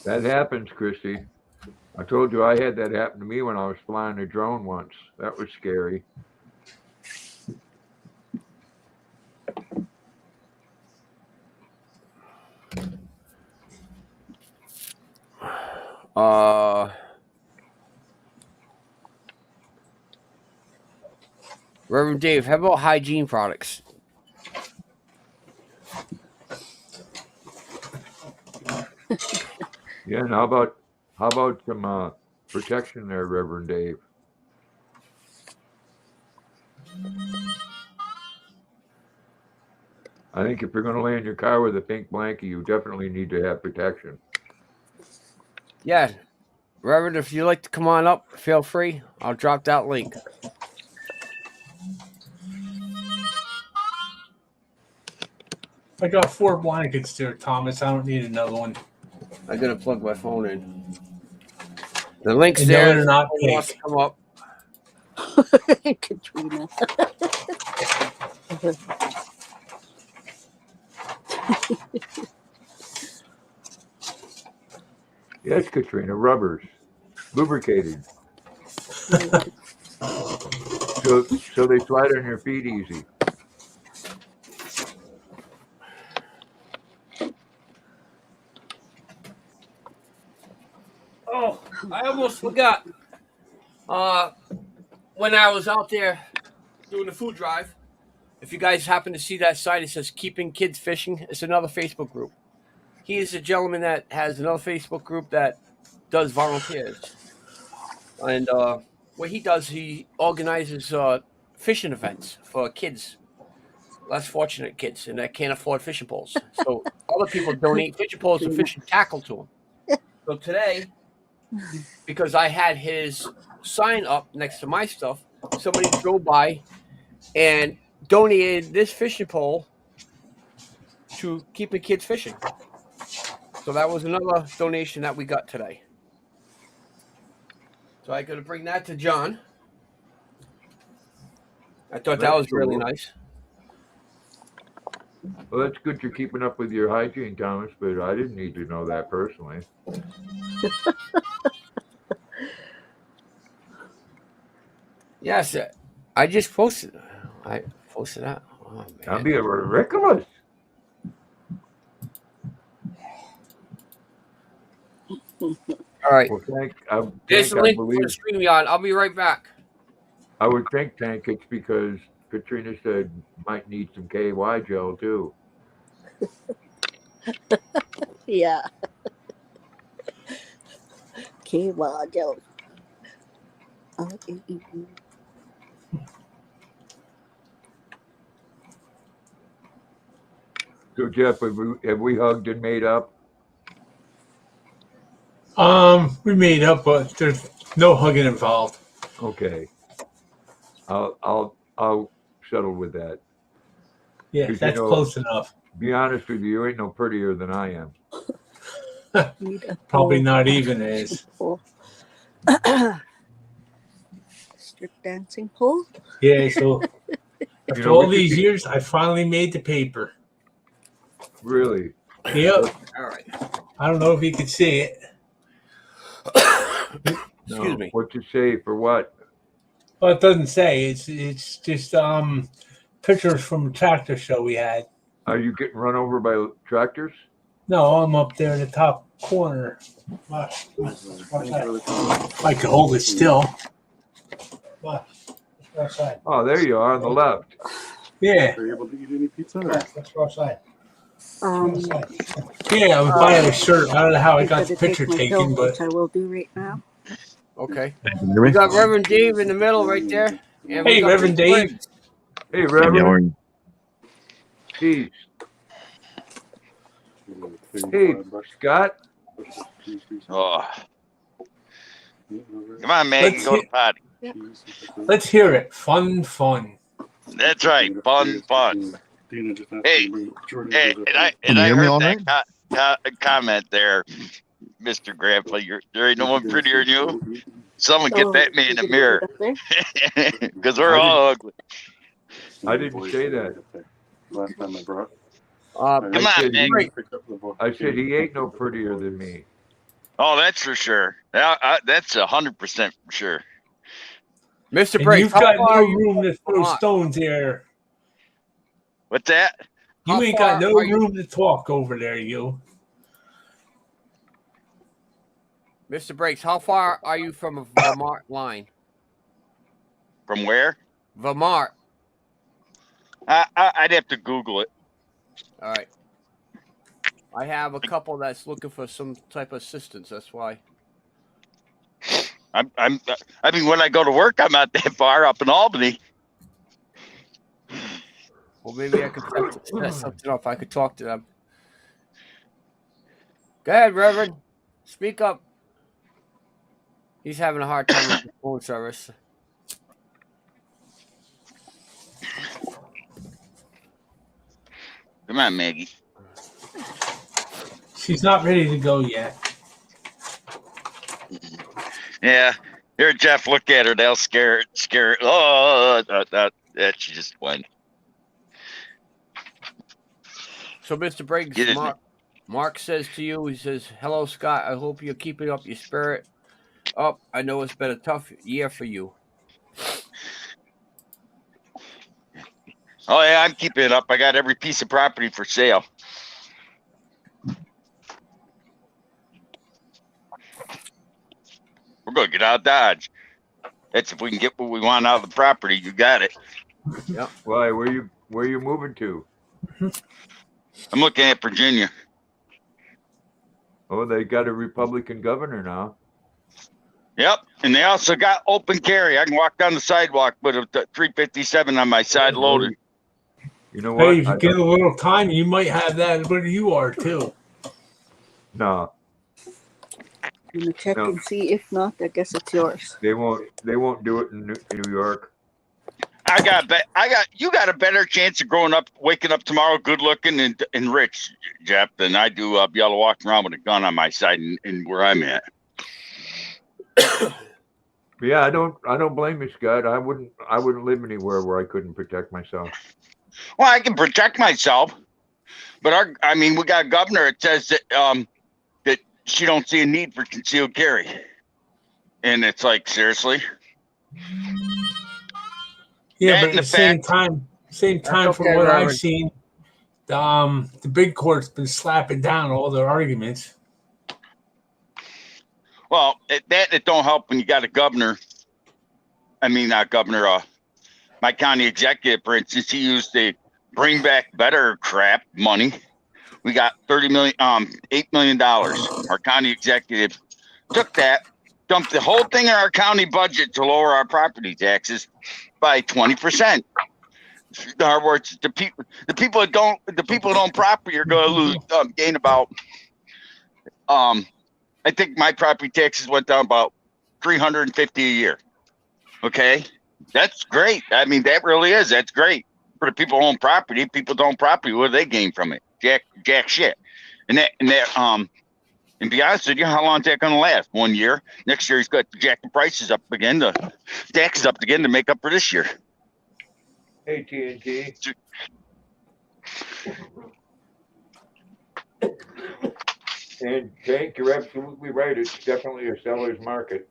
That happens, Christy. I told you I had that happen to me when I was flying a drone once. That was scary. Reverend Dave, how about hygiene products? Yeah, and how about some protection there, Reverend Dave? I think if you're going to lay in your car with a pink blanket, you definitely need to have protection. Yeah, Reverend, if you'd like to come on up, feel free. I'll drop that link. I got 4 blankets there, Thomas. I don't need another one. I'm gonna plug my phone in. The link's And there. they're not If anyone wants to come up. Katrina. Yes, Katrina, rubbers, lubricated, so they slide on your feet easy. Oh, I almost forgot. When I was out there doing the food drive, if you guys happen to see that site, it says Keeping Kids Fishing. It's another Facebook group. He is a gentleman that has another Facebook group that does volunteers. And what he does, he organizes fishing events for kids, less fortunate kids, and that can't afford fishing poles. So other people donate fishing poles and fishing tackle to them. So today, because I had his sign up next to my stuff, somebody drove by and donated this fishing pole to Keeping Kids Fishing. So that was another donation that we got today. So I'm going to bring that to John. I thought that was really nice. Well, that's good you're keeping up with your hygiene, Thomas, but I didn't need to know that personally. Yes, I just posted. I posted that. Oh, man. That'd be ridiculous. All right. Well, There's the I link for believe the StreamYard. I'll be right back. I would think, Tank, it's because Katrina said might need some KY gel too. Yeah. KY gel. So, Jeff, have we hugged and made up? We made up, but there's no hugging involved. Okay. I'll settle with that. Yeah, 'Cause, that's close enough. Be honest with you ain't no prettier than I am. Probably not even is. Strip dancing pole? Yeah, so after all these years, I finally made the paper. Really? Yep. All right. I don't know if you can see it. Excuse me. What to say for what? Well, it doesn't say. It's just pictures from a tractor show we had. Are you getting run over by tractors? No, I'm up there in the top corner. I can hold it still. Oh, there you are on the left. Yeah. Are you able to eat any pizza? Let's go outside. Yeah, I was buying a shirt. I don't know how I got the picture taken, but I will do right now. Okay. We got Reverend Dave in the middle right there. And hey, Reverend Dave. Briggs. Hey, Reverend. Peace. Hey, Scott. Oh. Come on, man. Go to potty. Let's hear it. Fun. That's right. Fun. Hey, and I heard that comment there, Mr. Grandpa. There ain't no one prettier than you. Someone get that man a mirror. Because we're all ugly. I didn't say that. Last time I brought. Come on, man. I said he ain't no prettier than me. Oh, that's for sure. That's 100% for sure. Mr. And Briggs, you've got no room to throw stones here. What's that? You ain't got no room to talk over there, you. Mr. Briggs, how far are you from a Vermont line? From where? Vermont. I'd have to Google it. All right. I have a couple that's looking for some type of assistance. That's why. I mean, when I go to work, I'm not that far up in Albany. Well, maybe I could set something up. I could talk to them. Go ahead, Reverend. Speak up. He's having a hard time with the phone service. Come on, Maggie. She's not ready to go yet. Yeah. Here, Jeff, look at her. They'll scare her. Oh, that she just went. So, Mr. Briggs, Mark says to you, he says, hello, Scott. I hope you're keeping up your spirit up. I know it's been a tough year for you. Oh, yeah, I'm keeping it up. I got every piece of property for sale. We're going to get out of Dodge. That's if we can get what we want out of the property. You got it. Yeah. Why? Where you moving to? I'm looking at Virginia. Oh, they got a Republican governor now. Yep, and they also got open carry. I can walk down the sidewalk with a 357 on my side loaded. You know what? Hey, if you get a little time, you might have that where you are too. No. I'm gonna check and see. If not, I guess it's yours. They won't do it in New York. You got a better chance of waking up tomorrow good looking and rich, Jeff, than I do be able to walk around with a gun on my side and where I'm at. Yeah, I don't blame you, Scott. I wouldn't live anywhere where I couldn't protect myself. Well, I can protect myself, but we got a governor that says that she don't see a need for concealed carry. And it's like, seriously? Yeah, but at the same time, from what I've seen, the big court's been slapping down all their arguments. Well, it don't help when you got a governor. I mean, not governor. My county executive, for instance, he used the Bring Back Better crap money. We got $8 million. Our county executive took that, dumped the whole thing in our county budget to lower our property taxes by 20%. In other words, the people that own property are going to gain about. I think my property taxes went down about $350 a year. Okay, that's great. I mean, that really is. That's great for the people who own property. People don't own property. What do they gain from it? Jack shit. And be honest with you, how long is that going to last? 1 year. Next year he's got to jack the prices up again, the taxes up again to make up for this year. Hey, TNT. And Jake, you're absolutely right. It's definitely a seller's market.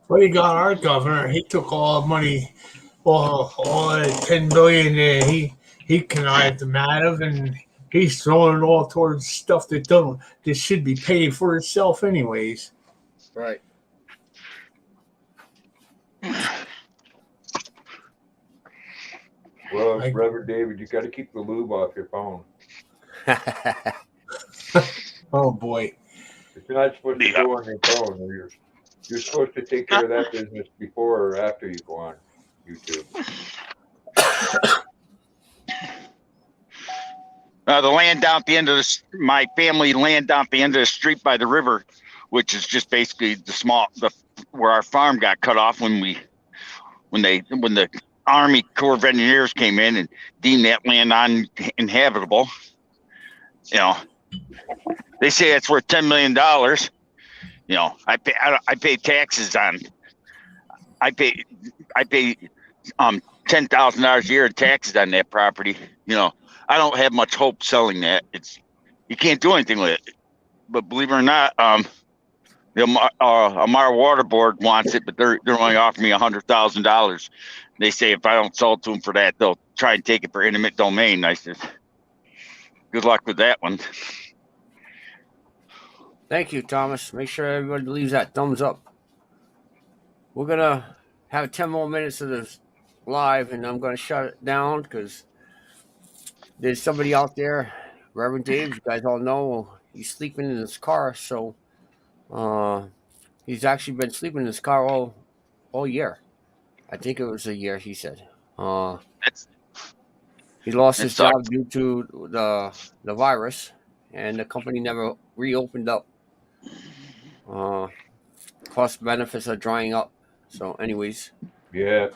Well, you got our governor. He took all the money, all the $10 billion that he connived them out of, and he's throwing it all towards stuff that should be paid for itself, anyways. Right. Well, Reverend David, you got to keep the lube off your phone. Oh boy. It's not supposed to go on your phone. You're supposed to take care of that business before or after you go on YouTube. The land down at the end of my family land down at the end of the street by the river, which is just basically where our farm got cut off when the Army Corps of Engineers came in and deemed that land uninhabitable. You know, they say it's worth $10 million. You know, I pay taxes on. I pay $10,000 a year in taxes on that property. You know, I don't have much hope selling that. You can't do anything with it. But believe it or not, the Amara Water Board wants it, but they're only offering me $100,000. They say if I don't sell it to them for that, they'll try and take it for eminent domain. I said, good luck with that one. Thank you, Thomas. Make sure everybody leaves that thumbs up. We're going to have 10 more minutes of this live, and I'm going to shut it down because there's somebody out there, Reverend Dave. You guys all know he's sleeping in his car. So he's actually been sleeping in his car all year. I think it was a year, he said. He lost his job due to the virus, and the company never reopened up. Cost benefits are drying up. So anyways. Yeah.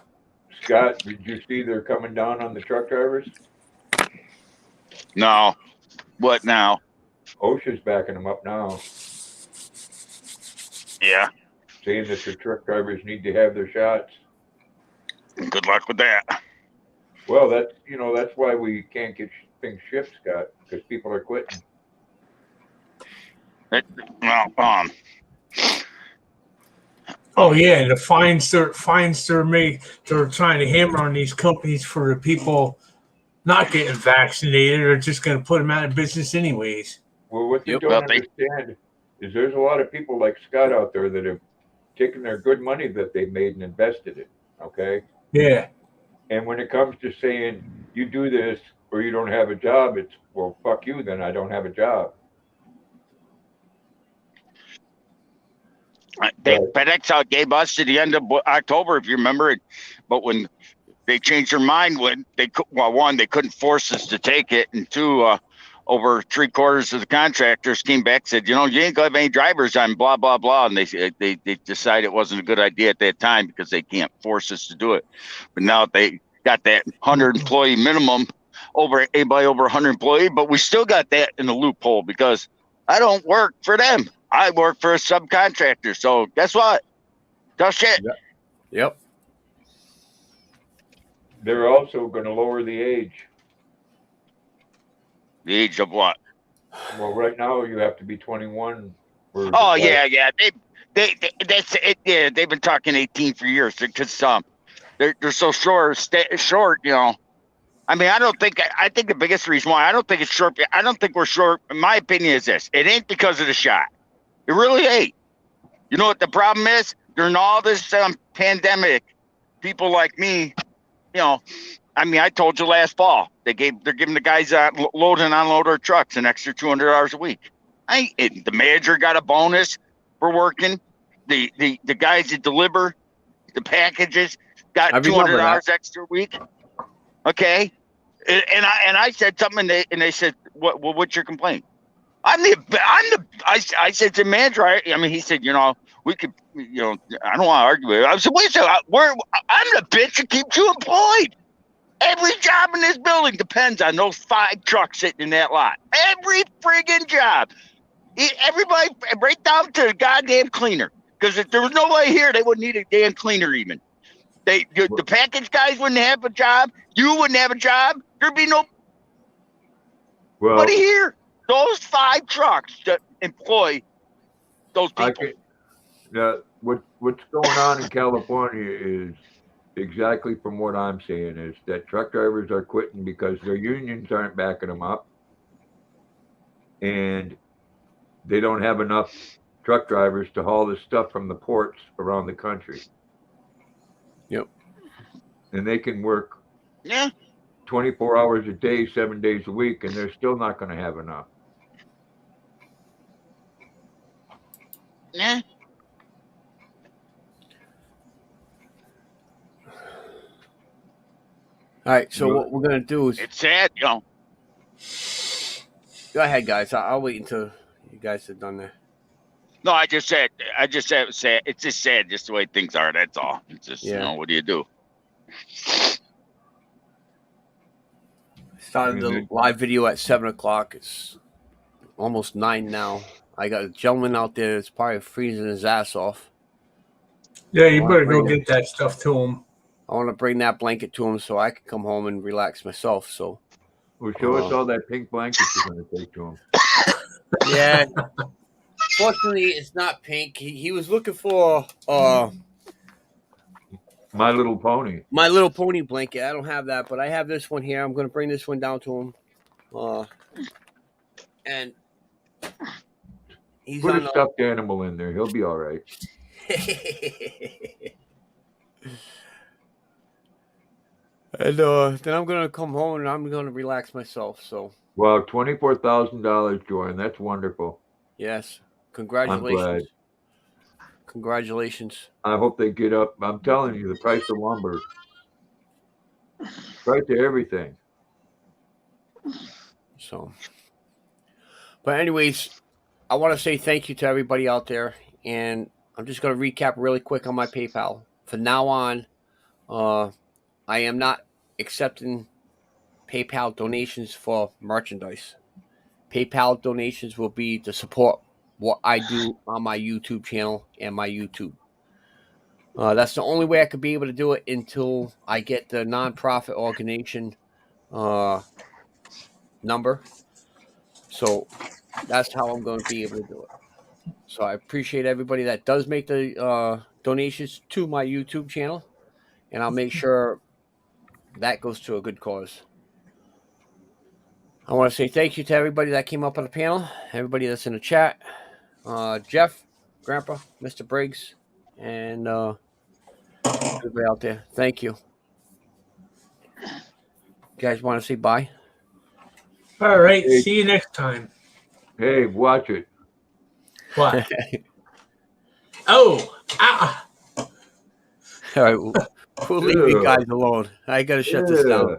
Scott, did you see they're coming down on the truck drivers? No. What now? OSHA's backing them up now. Yeah. Saying that the truck drivers need to have their shots. Good luck with that. Well, that's why we can't get things shipped, Scott, because people are quitting. Oh yeah, the fines they're trying to hammer on these companies for the people not getting vaccinated are just going to put them out of business anyways. Well, what you don't understand is there's a lot of people like Scott out there that have taken their good money that they made and invested it. Okay. Yeah. And when it comes to saying you do this or you don't have a job, it's, well, fuck you, then I don't have a job. FedEx gave us to the end of October, if you remember it. But when they changed their mind, they couldn't force us to take it, and two, over 3/4 of the contractors came back and said, you ain't going to have any drivers on blah, blah, blah. And they decided it wasn't a good idea at that time because they can't force us to do it. But now they got that 100 employee minimum over anybody over 100 employee, but we still got that in the loophole because I don't work for them. I work for a subcontractor. So guess what? Tough shit. Yep. They're also going to lower the age. The age of what? Well, right now you have to be 21. Oh yeah. That's it. Yeah, they've been talking 18 for years because they're so short. I mean, I think the biggest reason why I don't think it's short. I don't think we're short. In my opinion, is this: it ain't because of the shot. It really ain't. You know what the problem is? During all this pandemic, people like me, I mean, I told you last fall they're giving the guys load and unload our trucks an extra $200 a week. The manager got a bonus for working. The guys that deliver the packages got $200 extra a week. Okay, and I said something, and they said, what's your complaint? I said to the manager, I mean, he said, we could, I don't want to argue with it. I said, wait a second, I'm the bitch that keeps you employed. Every job in this building depends on those 5 trucks sitting in that lot. Every friggin' job. Everybody, right down to the goddamn cleaner. Because if there was nobody here, they wouldn't need a damn cleaner even. The package guys wouldn't have a job. You wouldn't have a job. There'd be nobody here. Those 5 trucks that employ those people. What's going on in California is exactly from what I'm saying is that truck drivers are quitting because their unions aren't backing them up, and they don't have enough truck drivers to haul the stuff from the ports around the country. Yep. And they can work 24 hours a day, 7 days a week, and they're still not going to have enough. Yeah. All right, so what we're going to do is... It's sad, Go ahead, guys. I'll wait until you guys are done there. No, I just said it's sad. It's just sad just the way things are, that's all. It's just, what do you do? Started the live video at 7 o'clock. It's almost 9 now. I got a gentleman out there that's probably freezing his ass off. Yeah, you better go get that stuff to him. I want to bring that blanket to him so I can come home and relax myself. So, well, show us all that pink blanket you're going to take to him. Yeah. Fortunately, it's not pink. He was looking for My Little Pony. My Little Pony blanket. I don't have that, but I have this one here. I'm going to bring this one down to him. And he's put a stuffed animal in there. He'll be all right. And then I'm going to come home and I'm going to relax myself. So, wow, $24,000, Jordan. That's wonderful. Yes. Congratulations. I'm glad. Congratulations. I hope they get up. I'm telling you, the price of lumber, price of everything. So, but anyways, I want to say thank you to everybody out there. And I'm just going to recap really quick on my PayPal. From now on, I am not accepting PayPal donations for merchandise. PayPal donations will be to support what I do on my YouTube channel and my YouTube. That's the only way I could be able to do it until I get the nonprofit organization number. So that's how I'm going to be able to do it. So I appreciate everybody that does make the donations to my YouTube channel, and I'll make sure that goes to a good cause. I want to say thank you to everybody that came up on the panel, everybody that's in the chat, Jeff, Grandpa, Mr. Briggs, and everybody out there. Thank you. You guys want to say bye? All right. Hey. See you next time. Hey, watch it. What? Oh. Ah. All right. We'll leave you guys alone. I got to shut this down.